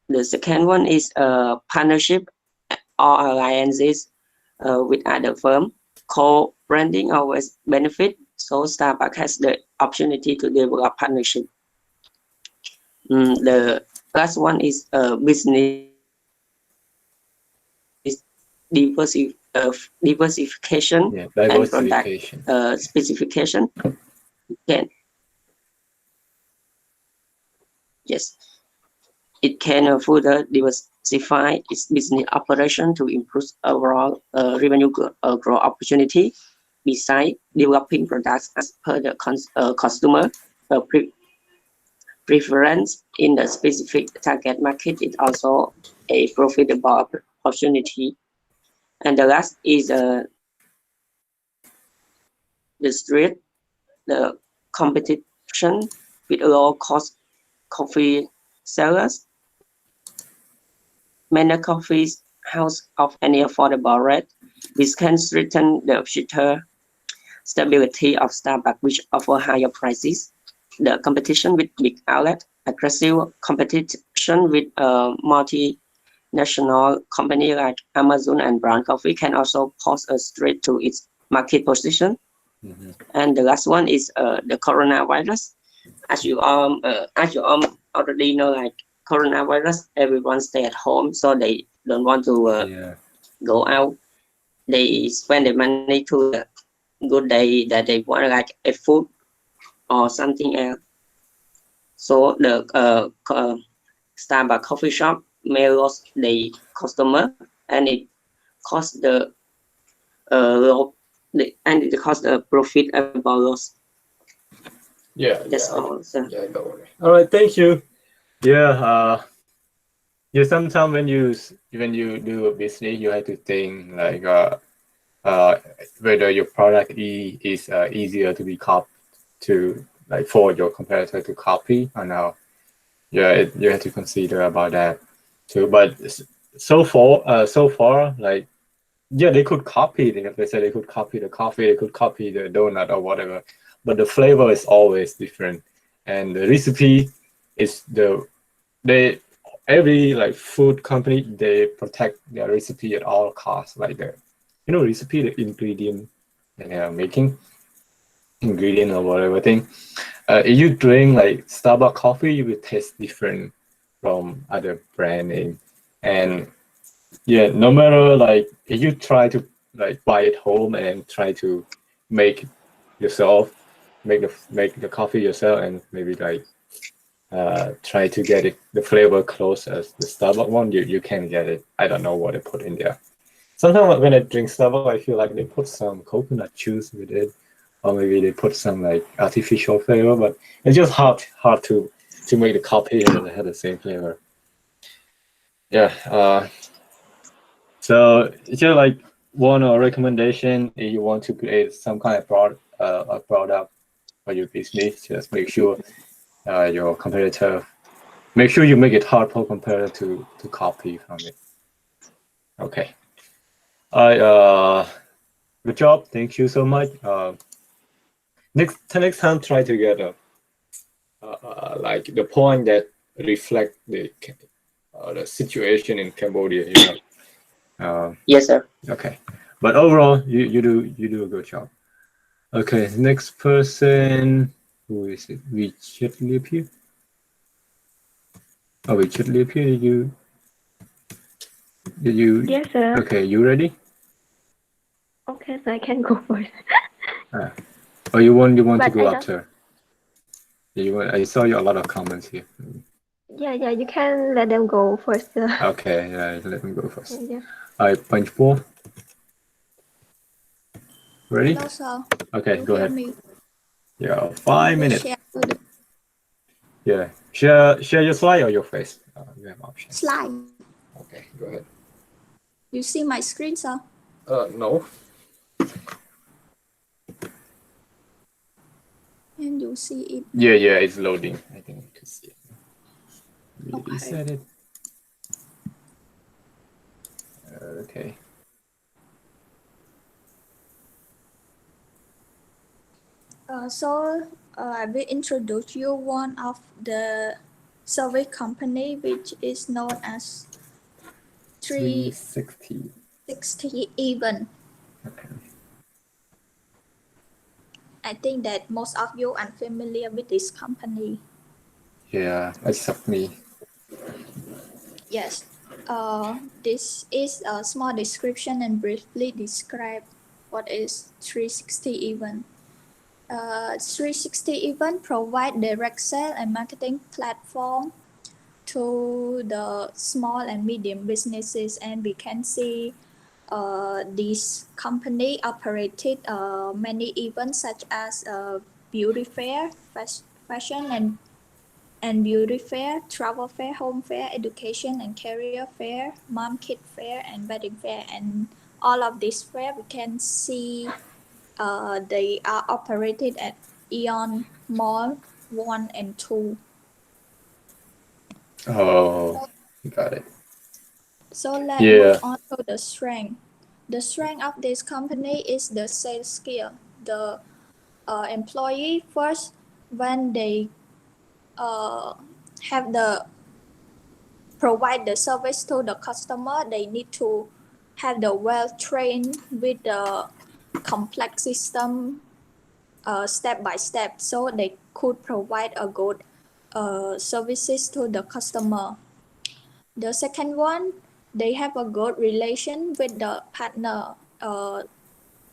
The second one is partnership or alliances with other firm. Co-branding always benefit, so Starbucks has the opportunity to develop partnership. The last one is business diversification Yeah, and product diversification. specification. It can further diversify its business operation to improve overall revenue growth opportunity. Besides developing products as per the customer preference in the specific target market, is also a profitable opportunity. And the last is the street, the competition with low cost coffee sellers. Many coffee houses of any affordable rate. This can strengthen the future stability of Starbucks, which offer higher prices. The competition with big outlet, aggressive competition with multinational company like Amazon and Brown Coffee can also pose a threat to its market position. Mm-hmm. And the last one is the coronavirus. As you all already know, like coronavirus, everyone stay at home, so they don't want to go out. They spend the money to the good day that they want, like a food or something else. So the Starbucks coffee shop may lose the customer, and it cost the it cost the profit about loss. Yeah, That's all. So. Yeah, don't worry. All right, thank you. Yeah, yeah. Sometimes when you do a business, you have to think like whether your product is easier to be copied to, like, for your competitor to copy or no. Yeah, you have to consider about that too. But so far, like, yeah, they could copy. They said they could copy the coffee, they could copy the donut or whatever, but the flavor is always different, and the recipe is every like food company, they protect their recipe at all costs, like the recipe, the ingredient that they are making, ingredient or whatever thing. If you drink like Starbucks coffee, you will taste different from other brand name, and yeah, no matter, like, if you try to like buy it home and try to make yourself, make the coffee yourself, and maybe like try to get the flavor close as the Starbucks one, you can get it. I don't know what they put in there. Sometimes when I drink Starbucks, I feel like they put some coconut juice with it, or maybe they put some like artificial flavor, but it's just hard to make the coffee have the same flavor. Yeah. So just like one recommendation, if you want to create some kind of a product for your business, just make sure your competitor, make sure you make it hard for competitor to copy from it. Okay. Good job. Thank you so much. Next time, try to get like the point that reflect the situation in Cambodia. Yes, sir. Okay, but overall, you do a good job. Okay, next person. Who is it? Richard Lip here. Oh, Richard Lip here. Did you? Yes, sir. Okay, you ready? Okay, so I can go first. Oh, you want But to go I just, after? I saw you a lot of comments here. yeah, you can let them go first, sir. Okay, let me go first. Yeah. All right, punch 4. Ready? Hello, sir. Okay, You go hear ahead. me? Yeah, 5 minutes. Share the Yeah, share your slide or your face. You have options. slide. Okay, go ahead. You see my screen, sir? No. And you see it. Yeah, it's loading. I think you can see it. Okay. Reset it. Okay. I will introduce you one of the survey company which is known as 360. 360 Even. Okay. I think that most of you are familiar with this company. Yeah, except me. Yes. This is a small description and briefly describe what is 360 Even. 360 Event provide direct sale and marketing platform to the small and medium businesses, and we can see this company operated many events such as beauty fair, fashion and beauty fair, travel fair, home fair, education and career fair, mom kid fair, and wedding fair. And all of these fair we can see they are operated at Eon Mall 1 and 2. Oh, got it. So let's Yeah. move on to the strength. The strength of this company is the sales skill. The employee first, when they have the provide the service to the customer, they need to have the well trained with the complex system step by step, so they could provide a good services to the customer. The second one, they have a good relation with the partner.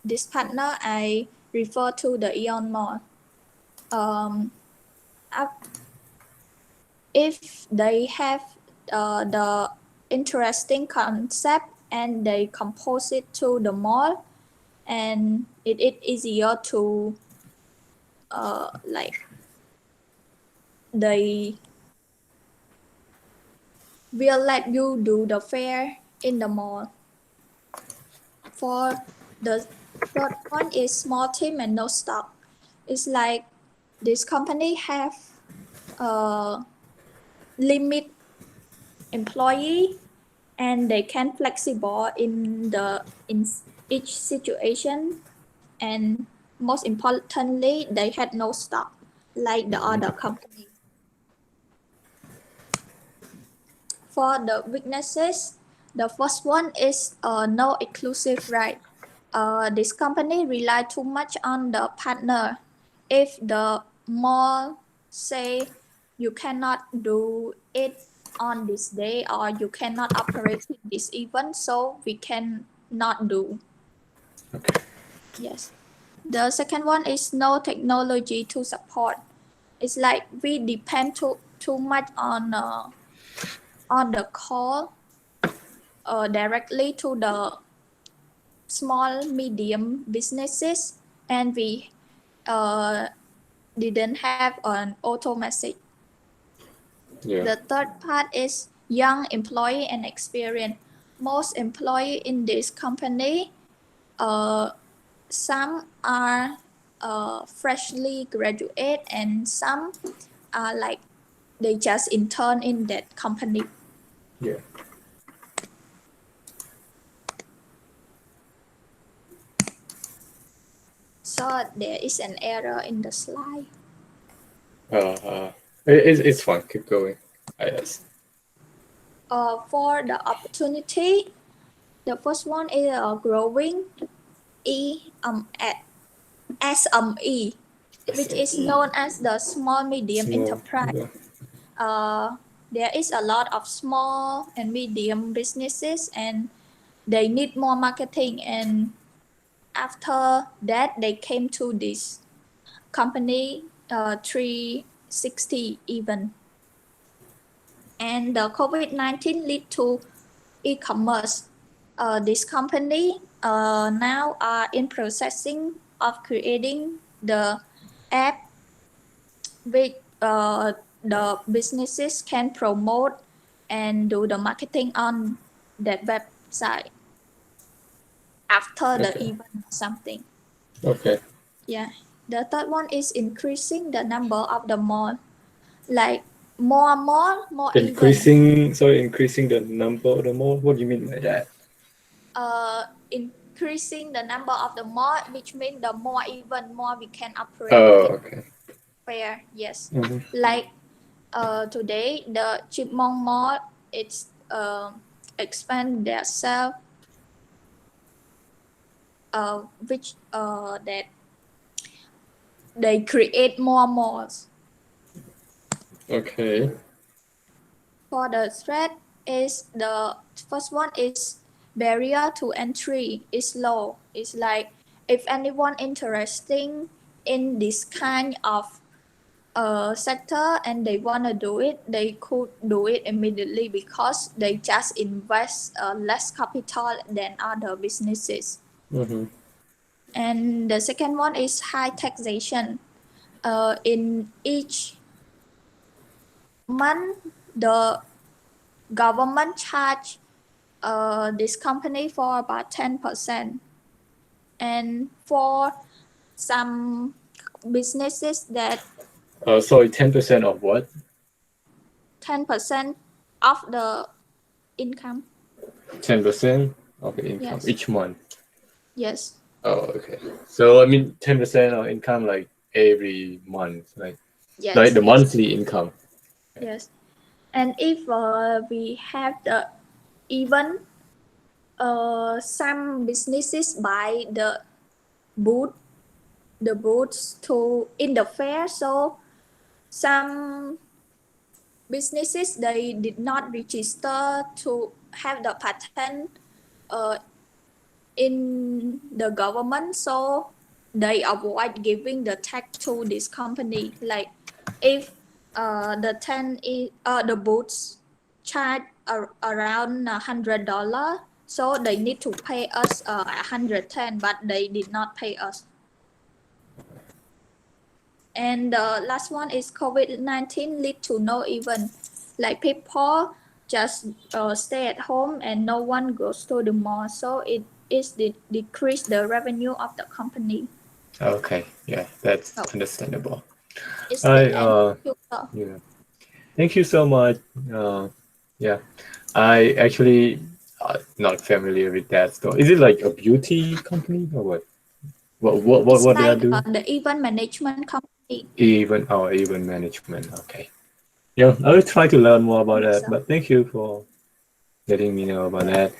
This partner I refer to the Eon Mall. If they have the interesting concept and they compose it to the mall, and it is easier to like they will let you do the fair in the mall. For the third one is small team and no stock. It's like this company have limit employee and they can flexible in each situation, and most importantly they had no stock like the other company. For the weaknesses, the first one is no exclusive right. This company rely too much on the partner. If the mall say you cannot do it on this day or you cannot operate this event, so we can not do. Okay. Yes. The second one is no technology to support. It's like we depend too much on the call directly to the small medium businesses, and we didn't have an auto message. Yeah. The third part is young employee and experience. Most employee in this company, some are freshly graduate and some are like they just intern in that company. Yeah. So there is an error in the slide. It's fine. Keep going. Yes. For the opportunity, the first one is growing at SME, which is known as the small medium Small, enterprise. yeah. There is a lot of small and medium businesses and they need more marketing, and after that they came to this company 360 even. And the COVID-19 lead to e-commerce. This company now are in processing of creating the app which the businesses can promote and do the marketing on that website after the Okay. event or something. Okay. Yeah. The third one is increasing the number of the mall, like more mall, more event. Increasing the number of the mall. What do you mean by that? Increasing the number of the mall, which means the more event, more we can operate. Oh, okay. Fair, yes. Mhm. Like today, the Chipmunk Mall, it's expand their self, which that they create more malls. Okay. For the threat is the first one is barrier to entry is low. It's like if anyone interesting in this kind of sector and they want to do it, they could do it immediately because they just invest less capital than other businesses. Mm-hmm. And the second one is high taxation. In each month, the government charge this company for about 10%. And for some businesses that Sorry, 10% of what? 10% of the income. 10% of the income Yes. each month. Yes. Oh, okay. So I mean, 10% of income like every month, like Yes. like the monthly income. Yes. And if we have the even some businesses buy the booths to in the fair, so some businesses they did not register to have the patent in the government, so they avoid giving the tax to this company. Like if the booths charge around $100, so they need to pay us 110, but they did not pay us. And the last one is COVID-19 lead to no event. Like people just stay at home and no one goes to the mall, so it is decrease the revenue of the company. Okay, yeah, that's understandable. It's the end. Yeah. Thank you so much. Yeah, I actually not familiar with that store. Is it like a beauty company or what? What they are Like doing? the event management company. Event management. Okay. Yeah, I will try to learn more about Yes, that. sir. But thank you for letting me know about that.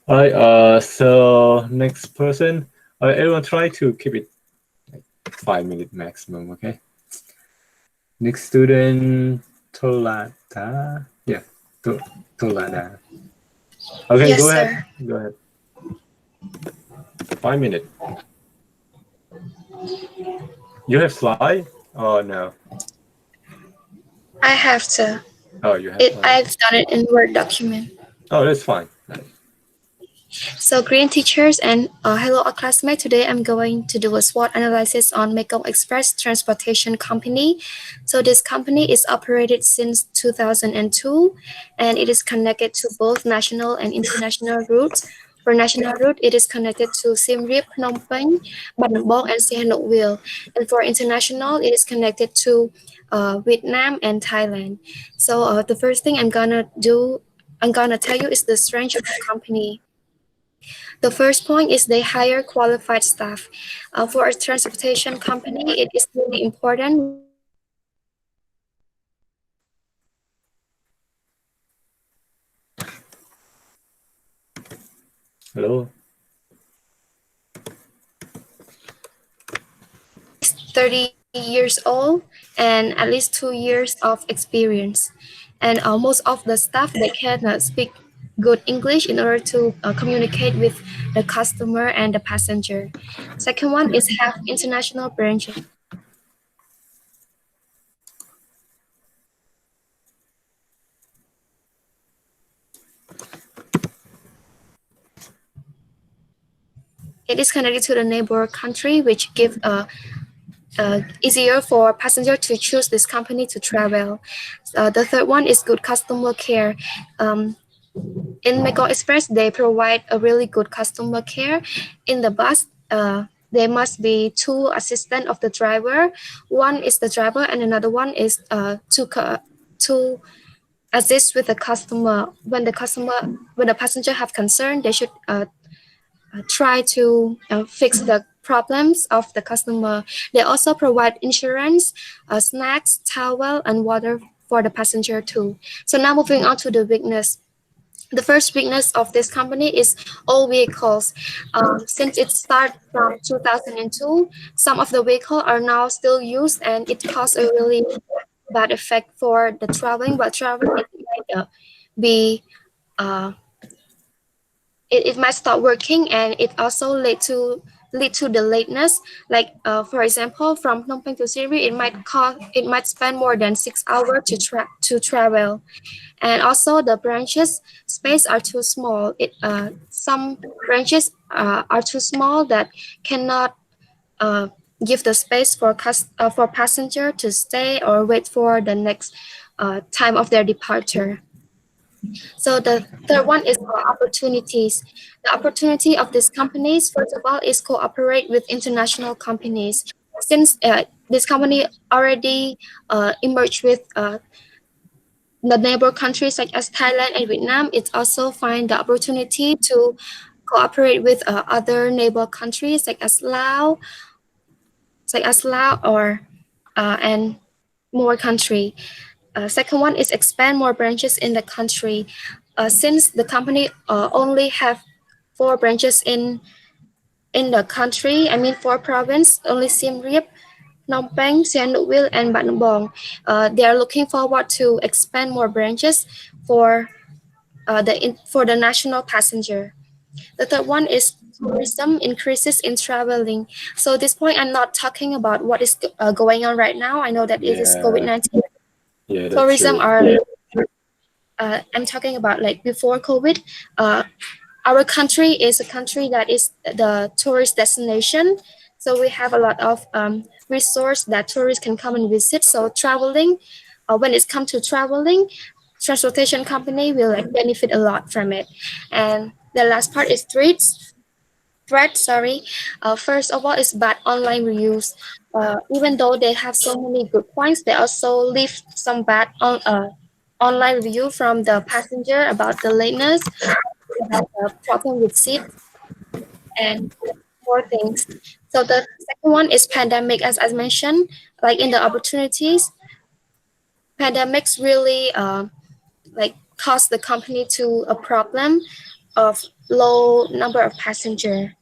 All right. So next person. Everyone try to keep it like 5 minute maximum. Okay. Next student, Tolata. Yeah, Tolada. Okay, Yes, go sir. ahead. Go ahead. 5 minutes. You have slide? Oh no. I have to. Oh, you have It. slide. I've done it in Word document. Oh, that's fine. So, green teachers and hello, all classmates. Today, I'm going to do a SWOT analysis on Mekong Express Transportation Company. So, this company is operated since 2002, and it is connected to both national and international routes. For national route, it is connected to Siem Reap, Phnom Penh, Battambang, and Sihanoukville. And for international, it is connected to Vietnam and Thailand. So, the first thing I'm gonna tell you is the strength of the company. The first point is they hire qualified staff. For a transportation company, it is really important when it comes to traveling that they hire qualified staff. Hello. At least 30 years old and at least 2 years of experience. And most of the staff they can speak good English in order to communicate with the customer and the passenger. Second one is have international branches. It is connected to the neighbor country, which give easier for passenger to choose this company to travel. The third one is good customer care. Um, in Mekong Express, they provide a really good customer care. In the bus, there must be two assistant of the driver. One is the driver, and another one is to assist with the customer. When the passenger have concern, they should try to fix the problems of the customer. They also provide insurance, snacks, towel, and water for the passenger too. So now moving on to the weakness. The first weakness of this company is all vehicles. Since it started from 2002, some of the vehicles are now still used, and it causes a really bad effect for the traveling. But traveling it might be uh, it might stop working, and it also lead to the lateness. Like for example, from Phnom Penh to Siem Reap, it might spend more than 6 hours to travel. And also the branches space are too small. Some branches are too small that cannot uh, give the space for passenger to stay or wait for the next time of their departure. So the third one is opportunities. The opportunity of these companies, first of all, is cooperate with international companies. Since this company already emerged with the neighbor countries such as Thailand and Vietnam, it also find the opportunity to cooperate with other neighbor countries such as Laos or and more country. Second one is expand more branches in the country. Since the company only have 4 branches in the country, I mean 4 province, only Siem Reap, Phnom Penh, Sihanoukville, and Battambang. They are looking forward to expand more branches for for the national passenger. The third one is tourism increases in traveling. So this point, I'm not talking about what is going on right now. I know that it is Yeah. COVID-19. Yeah, that's Tourism true. are I'm talking about like before COVID. Our country is a country that is the tourist destination. So we have a lot of resource that tourists can come and visit. So traveling, when it's come to traveling, transportation company will like benefit a lot from it. And the last part is threat. First of all, is bad online reviews. Even though they have so many good points, they also leave some bad online review from the passenger about the lateness, about the problem with seat, and more things. So the second one is pandemic, as I mentioned, like in the opportunities, pandemics really like caused the company to a problem of low number of passenger.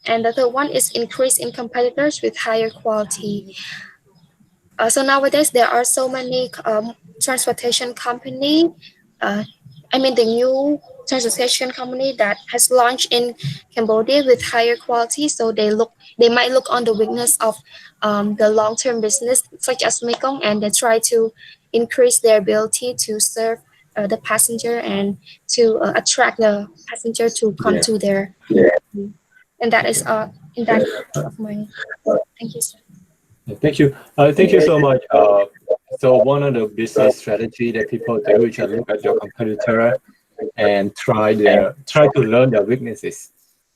And the third one is increase in competitors with higher quality. So nowadays there are so many transportation company. Uh, I mean the new transportation company that has launched in Cambodia with higher quality. So they might look on the weakness of the long term business such as Mekong, and they try to increase their ability to serve the passenger and to attract the passenger to come Yeah. to their and that is in that of mine. Thank you, sir. Thank you. Thank you so much. So one of the business strategy that people do is just look at your competitor and try to learn their weaknesses.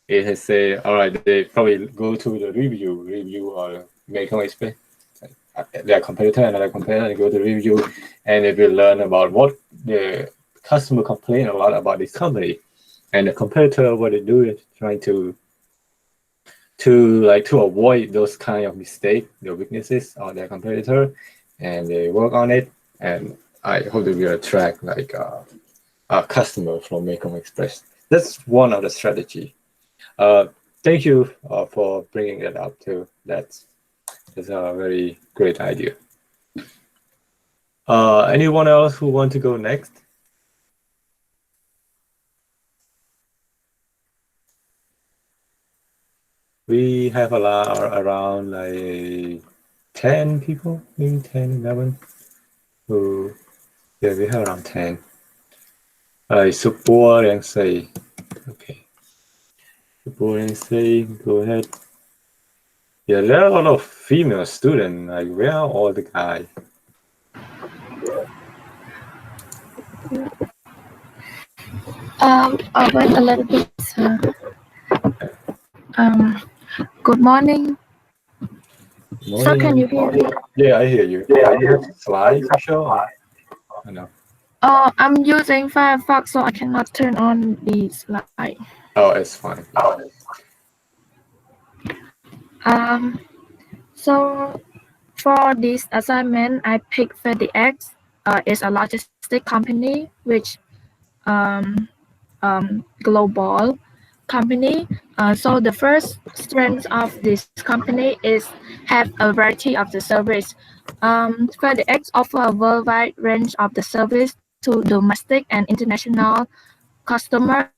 It has say, all right, they probably go to the review or make an explain their competitor, another competitor, and go to review, and they will learn about what the customer complain a lot about this company, and the competitor what they do is trying to avoid those kind of mistake, the weaknesses of their competitor, and they work on it. And I hope they will attract like a customer from Mekong Express. That's one of the strategy. Thank you for bringing that up too. That's a very great idea. Anyone else who want to go next? We have a lot around like 10 people, maybe 10, 11. Who, yeah, we have around 10. Support and say, okay. Support and say, go ahead. Yeah, there are a lot of female students. Like, where are all the guys? Wait a little bit, sir. Good morning. Morning. Sir, can you hear me? Yeah, I hear you. Yeah, you have slides to show? I know. I'm using Firefox, so I cannot turn on the slide. Oh, it's fine. So for this assignment, I picked FedEx. It's a logistic company which global company. So the first strength of this company is have a variety of the service. FedEx offer a worldwide range of the service to domestic and international customer,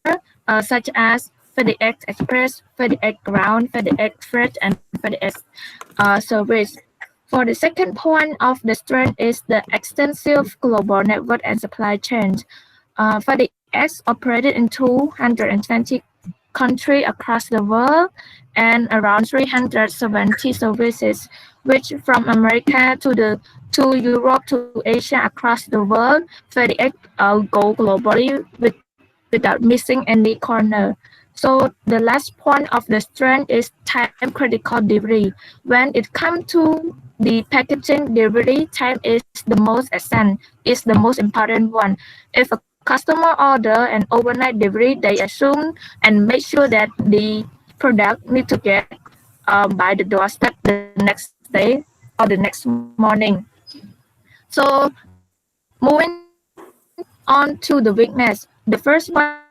such as FedEx Express, FedEx Ground, FedEx Freight, and FedEx service. For the second point of the strength is the extensive global network and supply chain. FedEx operated in 220 countries across the world and around 370 services, which from America to Europe to Asia across the world. FedEx go globally without missing any corner. So the last point of the strength is time critical delivery. When it comes to the packaging delivery, time is the most essential, is the most important one. If a customer order an overnight delivery, they assume and make sure that the product need to get by the doorstep the next day or the next morning. So moving on to the weakness, the first one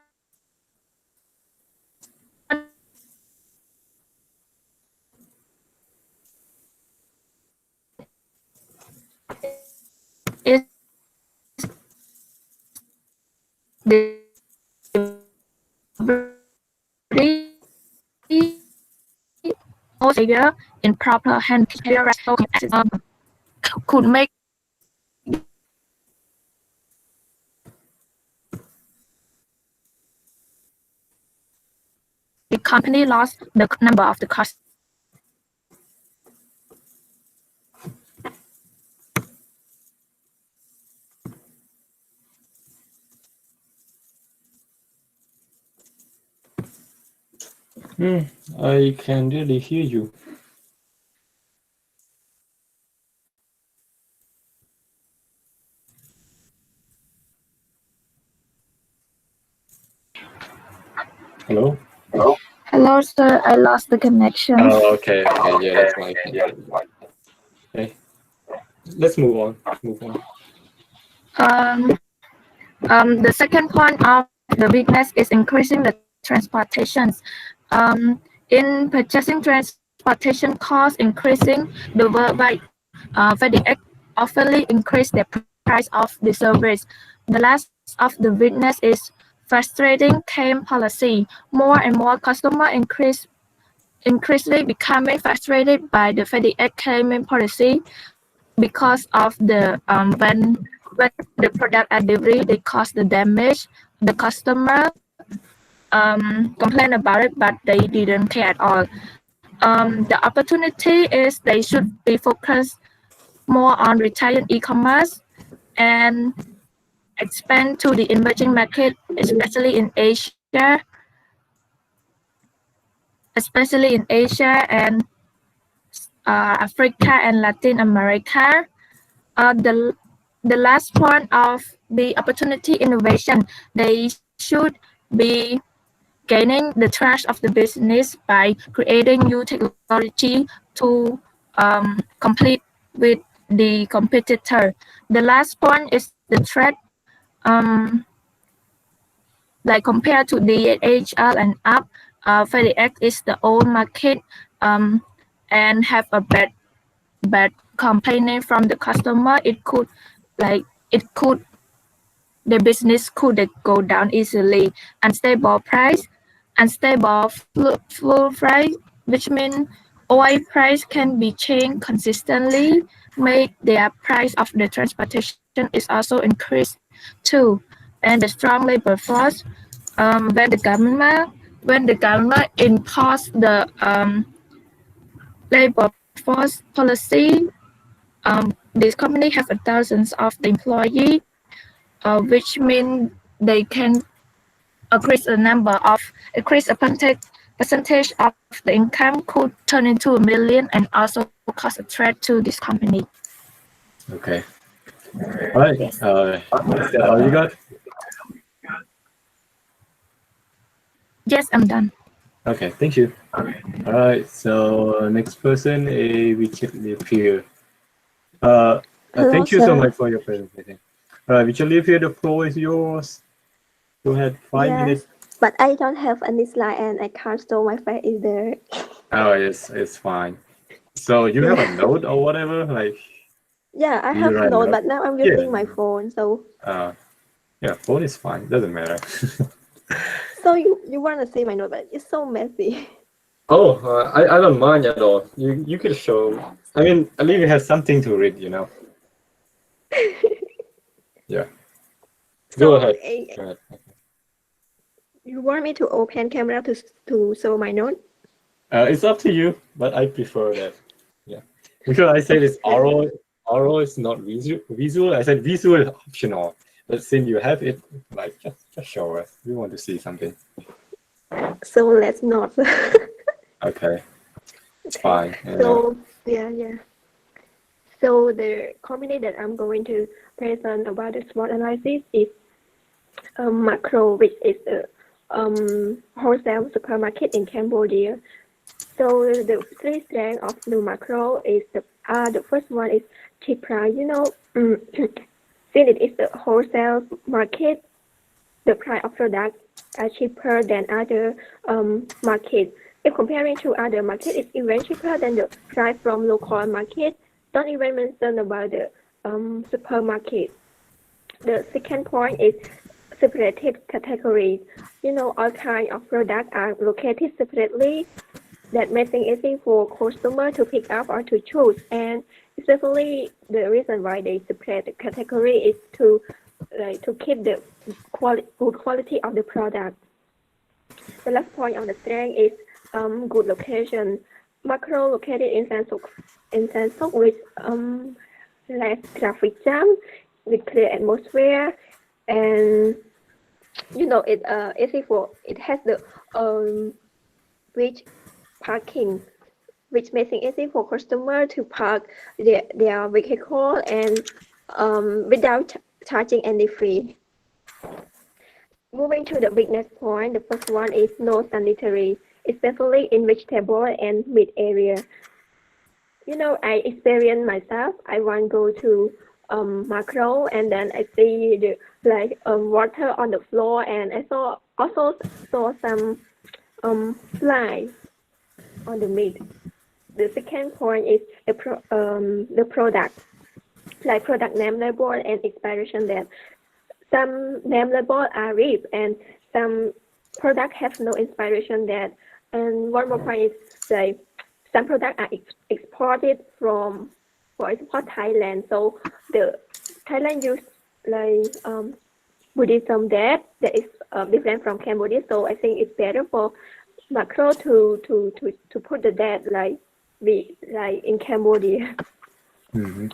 is delivery failure in proper handling could make the company lost the number of the customers. I can really hear you. Hello? Hello, sir. I lost the connection. Oh, okay. Yeah, that's why I can hear you. Okay. Let's move on. The second point of the weakness is increasing the transportations. In purchasing transportation costs increasing, the worldwide FedEx often increase the price of the service. The last of the weakness is frustrating claim policy. More and more customers increasingly becoming frustrated by the FedEx claiming policy because of the when the product are delivered, they cause the damage. The customer complain about it, but they didn't care at all. The opportunity is they should be focused more on retail and e-commerce and expand to the emerging market, especially in Asia and Africa and Latin America. The last point of the opportunity innovation, they should be gaining the trust of the business by creating new technology to compete with the competitor. The last point is the threat. Um, like compared to DHL and Up, FedEx is the old market and have a bad complaining from the customer. Like it could the business could go down easily. Unstable price, unstable fuel price, which means oil price can be changed consistently, make their price of the transportation is also increased too. And the strong labor force, when the government impose the labor force policy, this company have thousands of the employee, which mean they can increase a percentage of the income could turn into a million and also cause a threat to this company. Okay. All right. Is that all you got? Yes, I'm done. Okay, thank you. All right. So next person, Richard Lipier. Thank you so much for your presentation. Richard Lipier, the floor is yours. Go ahead, 5 minutes. But I don't have any slide and I can't show my face either. Oh, it's fine. So you have a note or whatever, like? Yeah, I You have write note, note? but now I'm using my phone, so. Yeah, phone is fine. Doesn't matter. So you want to see my note, but it's so messy. Oh, I don't mind at all. You could show. I mean, at least you have something to read, you know. Yeah. Go ahead. Go ahead. You want me to open camera to show my note? It's up to you, but I prefer that. Yeah, because I said it's oral. Oral is not visual. I said visual is optional, but since you have it, like just show us. We want to see something. So let's not. Okay, it's fine. So yeah. So the company that I'm going to present about the SWOT analysis is Macro, which is a wholesale supermarket in Cambodia. So the three strengths of the Macro is the first one is cheap price. You know, since it is the wholesale market, the price of products are cheaper than other markets. If comparing to other markets, it's even cheaper than the price from local market. Don't even mention about the supermarket. The second point is separated categories. You know, all kinds of products are located separately. That makes it easy for customer to pick up or to choose. And especially the reason why they separate the category is to keep the good quality of the product. The last point on the strength is good location. Macro located in Sansok with less traffic jam, with clear atmosphere, and you know it has the rich parking, which makes it easy for customer to park their vehicle and without charging any fee. Moving to the weakness point, the first one is no sanitary, especially in vegetable and meat area. You know, I experienced myself. I want to go to macro and then I see the water on the floor, and I also saw some flies on the meat. The second point is the product, like product name label and expiration date. Some name labels are ripped and some products have no expiration date. And one more point is like some products are exported from, for example, Thailand. So the Thailand use like Buddhism that is different from Cambodia. So I think it's better for macro to put the that like in Cambodia. Mm-hmm.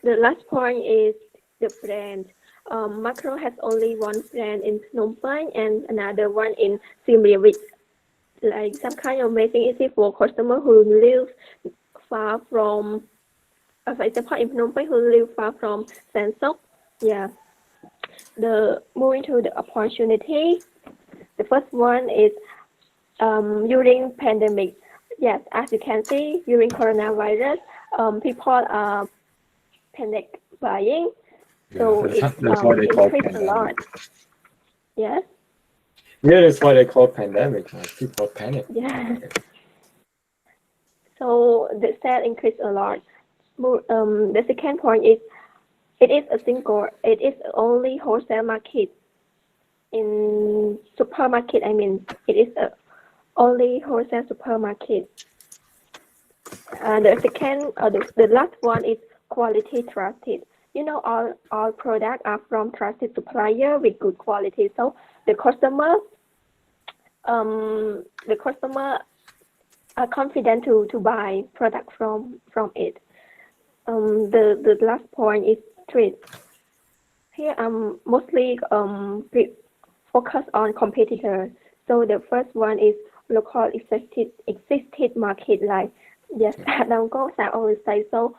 The last point is the brand. Macro has only one brand in Phnom Penh and another one in Siem Reap. Like some kind of making easy for customer who live far from, for example, in Phnom Penh who live far from Sansok. Yeah. The moving to the opportunity. The first one is during pandemic. Yes, as you can see, during coronavirus, people are panic buying, so that's why they call increased a lot. pandemic. Yes. Yeah, that's why they call pandemic. Like people panic. Yeah. So the sales increased a lot. The second point is it is only wholesale market in supermarket. I mean, it is only wholesale supermarket. The second, the last one is quality trusted. You know, all products are from trusted supplier with good quality. So the customer are confident to buy product from it. The last point is trade. Here I'm mostly focused on competitors. So the first one is local existed market, like yes, Adam Go always say. So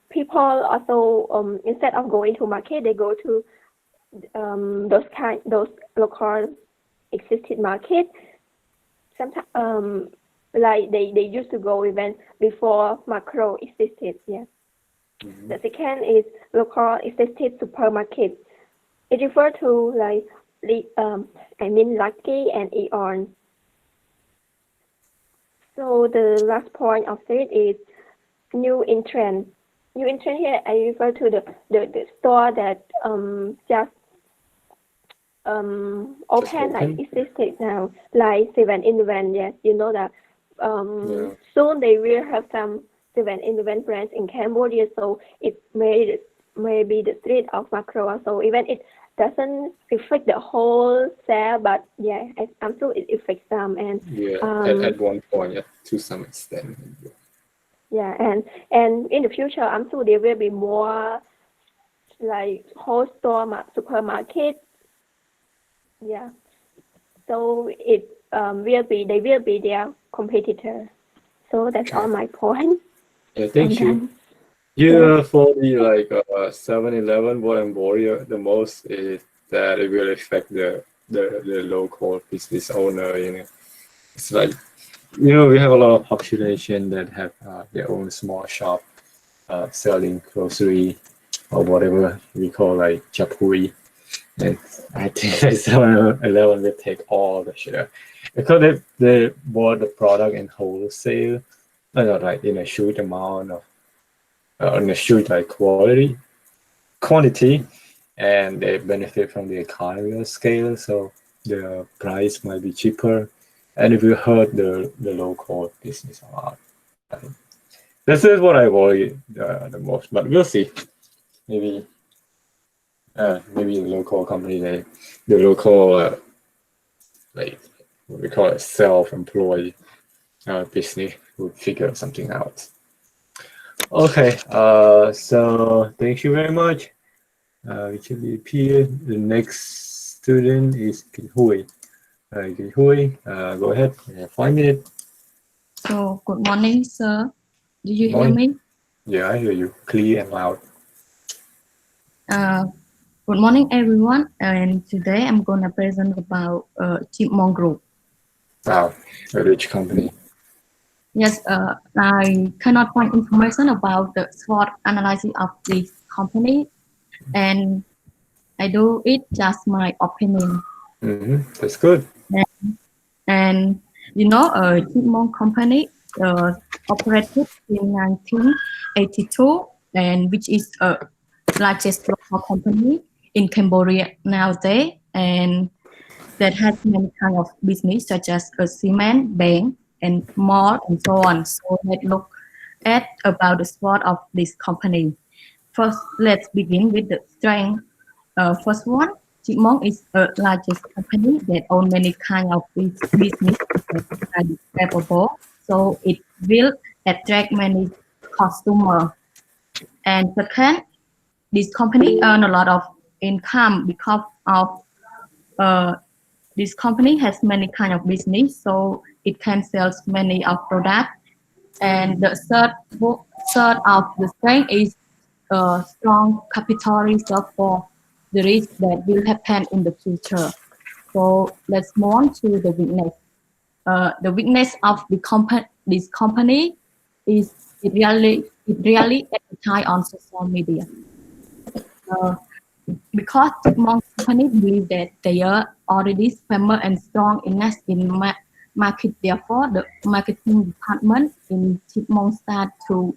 people also instead of going to market, they go to those local existed market. Sometimes like they used to go even before macro existed. Yeah. Mm-hmm. The second is local existed supermarket. It refers to like Lucky and Eon. So the last point of it is new entrant. New entrant here I refer to the store that just open like existed now, like 7-Eleven. Yes, you know that soon they will have some 7-Eleven brands in Cambodia, so it may be the street of macro. So even it doesn't affect the whole sale, but yeah, I'm sure it affects some. And at one point, yeah, to some extent. Yeah, and in the future, I'm sure there will be more like whole store supermarket. Yeah, so it they will be their competitor. So that's all my point. Yeah, thank you. Yeah, for the like 7-Eleven, what I'm worried the most is that it will affect the local business owner. You know, it's like we have a lot of population that have their own small shop selling grocery or whatever we call like chapui. And I think that 7-Eleven will take all the share because they bought the product in wholesale, not like in a huge amount of in a huge like quantity, and they benefit from the economy of scale, so the price might be cheaper, and it will hurt the local business a lot. This is what I worry the most, but we'll see. Maybe the local company, the local like what we call it self-employed business will figure something out. Okay, so thank you very much. We should be here. The next student is Kỳ Hui. Kỳ Hui, go ahead. 5 minutes. So, good morning, sir. Do you hear me? Yeah, I hear you clear and loud. Good morning, everyone. And today I'm going to present about Chipmunk Group. Wow, a rich company. Yes, I cannot find information about the SWOT analysis of this company, and I do it just my opinion. That's good. And Chipmunk company operated in 1982, and which is a largest local company in Cambodia nowadays, and that has many kind of business such as a cement, bank, and mall, and so on. So let's look at about the SWOT of this company. First, let's begin with the strength First one, Chipmunk is the largest company that owns many kind of business that are capable, so it will attract many customers. And second, this company earn a lot of income because of this company has many kind of business, so it can sell many of products. And the third of the strength is strong capital reserve for the risk that will happen in the future. So let's move on to the weakness. The weakness of this company is it really advertise on social media. Because Chipmunk company believe that they are already famous and strong enough in market, therefore the marketing department in Chipmunk start to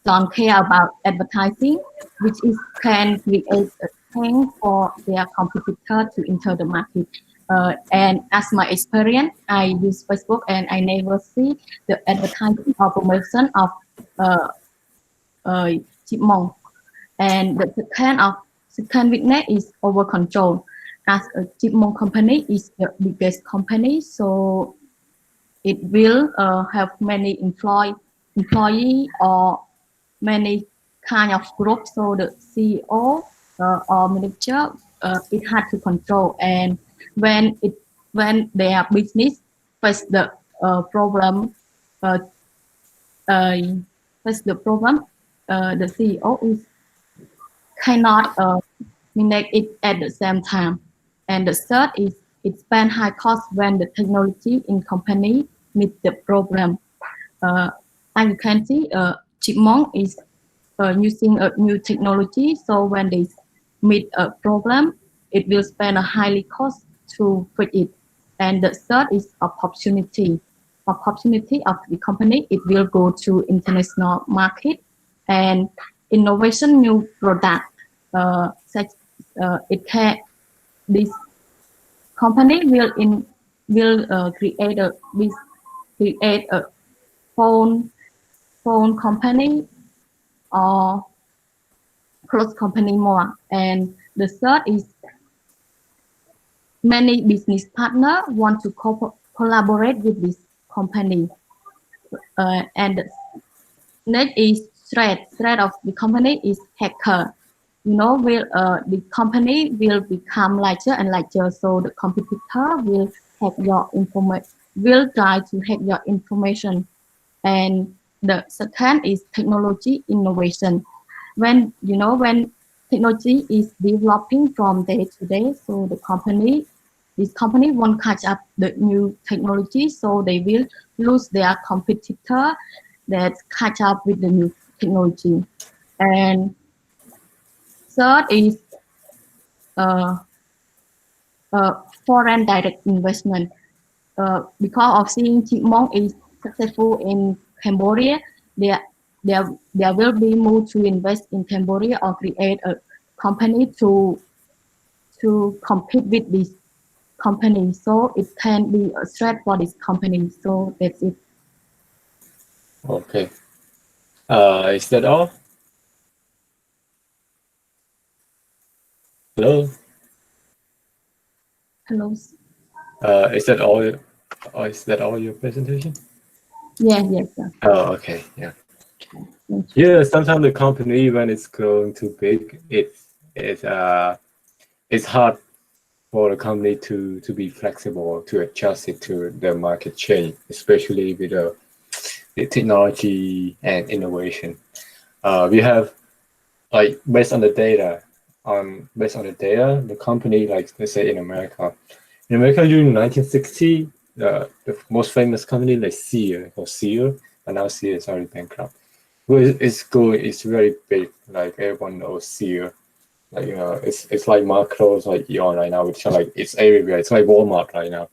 don't care about advertising, which is can create a thing for their competitor to enter the market. And as my experience, I use Facebook and I never see the advertising or promotion of Chipmunk. And the second weakness is over control. As a Chipmunk company is the biggest company, so it will have many employee or many kind of groups. So the CEO or manager it hard to control. And when their business face the problem, the CEO is cannot manage it at the same time. And the third is it spend high cost when the technology in company meet the problem. As you can see, Chipmunk is using a new technology, so when they meet a problem, it will spend a highly cost to fix it. And the third is opportunity. Opportunity of the company, it will go to international market and innovation new product. Such this company will create a phone company or clothes company more. And the third is many business partner want to collaborate with this company. And the next is threat of the company is hacker. The company will become larger and larger, so the competitor will hack your information, will try to hack your information. And the second is technology innovation. When technology is developing from day to day, so this company won't catch up the new technology, so they will lose their competitor that catch up with the new technology. And third is foreign direct investment. Because of seeing Chipmunk is successful in Cambodia, there will be more to invest in Cambodia or create a company to compete with this company. So it can be a threat for this company. So that's it. Okay. Is that all? Hello? Hello. Is that all? Is that all your presentation? Yes, sir. Oh, okay. Yeah. Yeah. Sometimes the company, when it's growing too big, it's hard for the company to be flexible, to adjust it to the market change, especially with the technology and innovation. We have like based on the data, the company, like let's say in America during 1960, the most famous company like Sears, and now Sears is already bankrupt. But it's very big. Like everyone knows Sears. Like it's like Macros like Eon right now, which are like it's everywhere. It's like Walmart right now.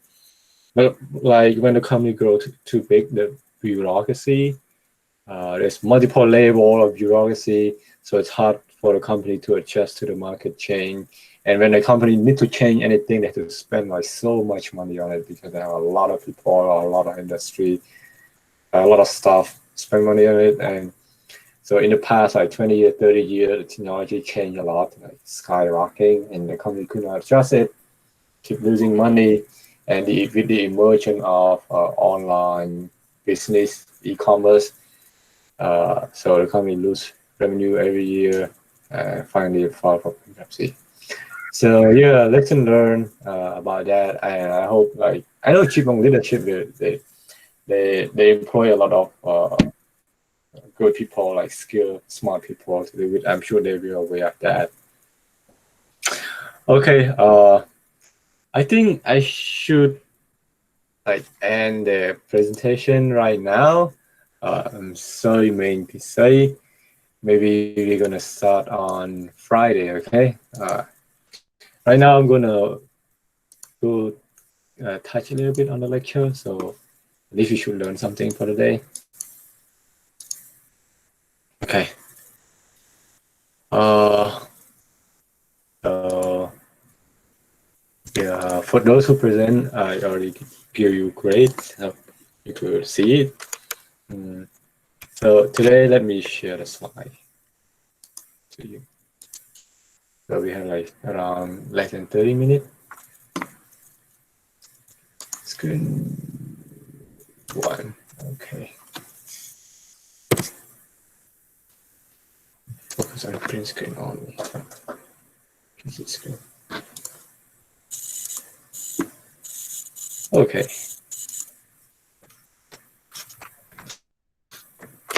But like when the company grows too big, the bureaucracy, there's multiple level of bureaucracy, so it's hard for the company to adjust to the market change. And when the company need to change anything, they have to spend like so much money on it because there are a lot of people, a lot of industry, a lot of staff spend money on it, and So in the past, like 20 years, 30 years, the technology changed a lot, like skyrocketing, and the company could not adjust it, keep losing money. And with the emergence of online business, e-commerce, so the company lose revenue every year, finally file for bankruptcy. So yeah, lesson learned about that, and I hope, like, I know Chipmunk leadership, they employ a lot of good people, like skilled, smart people to do it. I'm sure they will be aware of that. Okay, I think I should like end the presentation right now. I'm sorry, main to say. Maybe we're gonna start on Friday, okay? Right now I'm gonna go touch a little bit on the lecture, so at least you should learn something for the day. Okay. So yeah, for those who present, I already give you grades. You could see it. So today, let me share the slide to you. So we have like around less than 30 minutes. Screen one, okay. Focus on print screen only. Exit screen. Okay.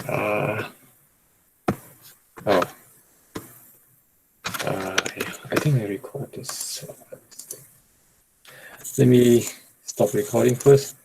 Yeah, I think I record this. Let me stop recording first.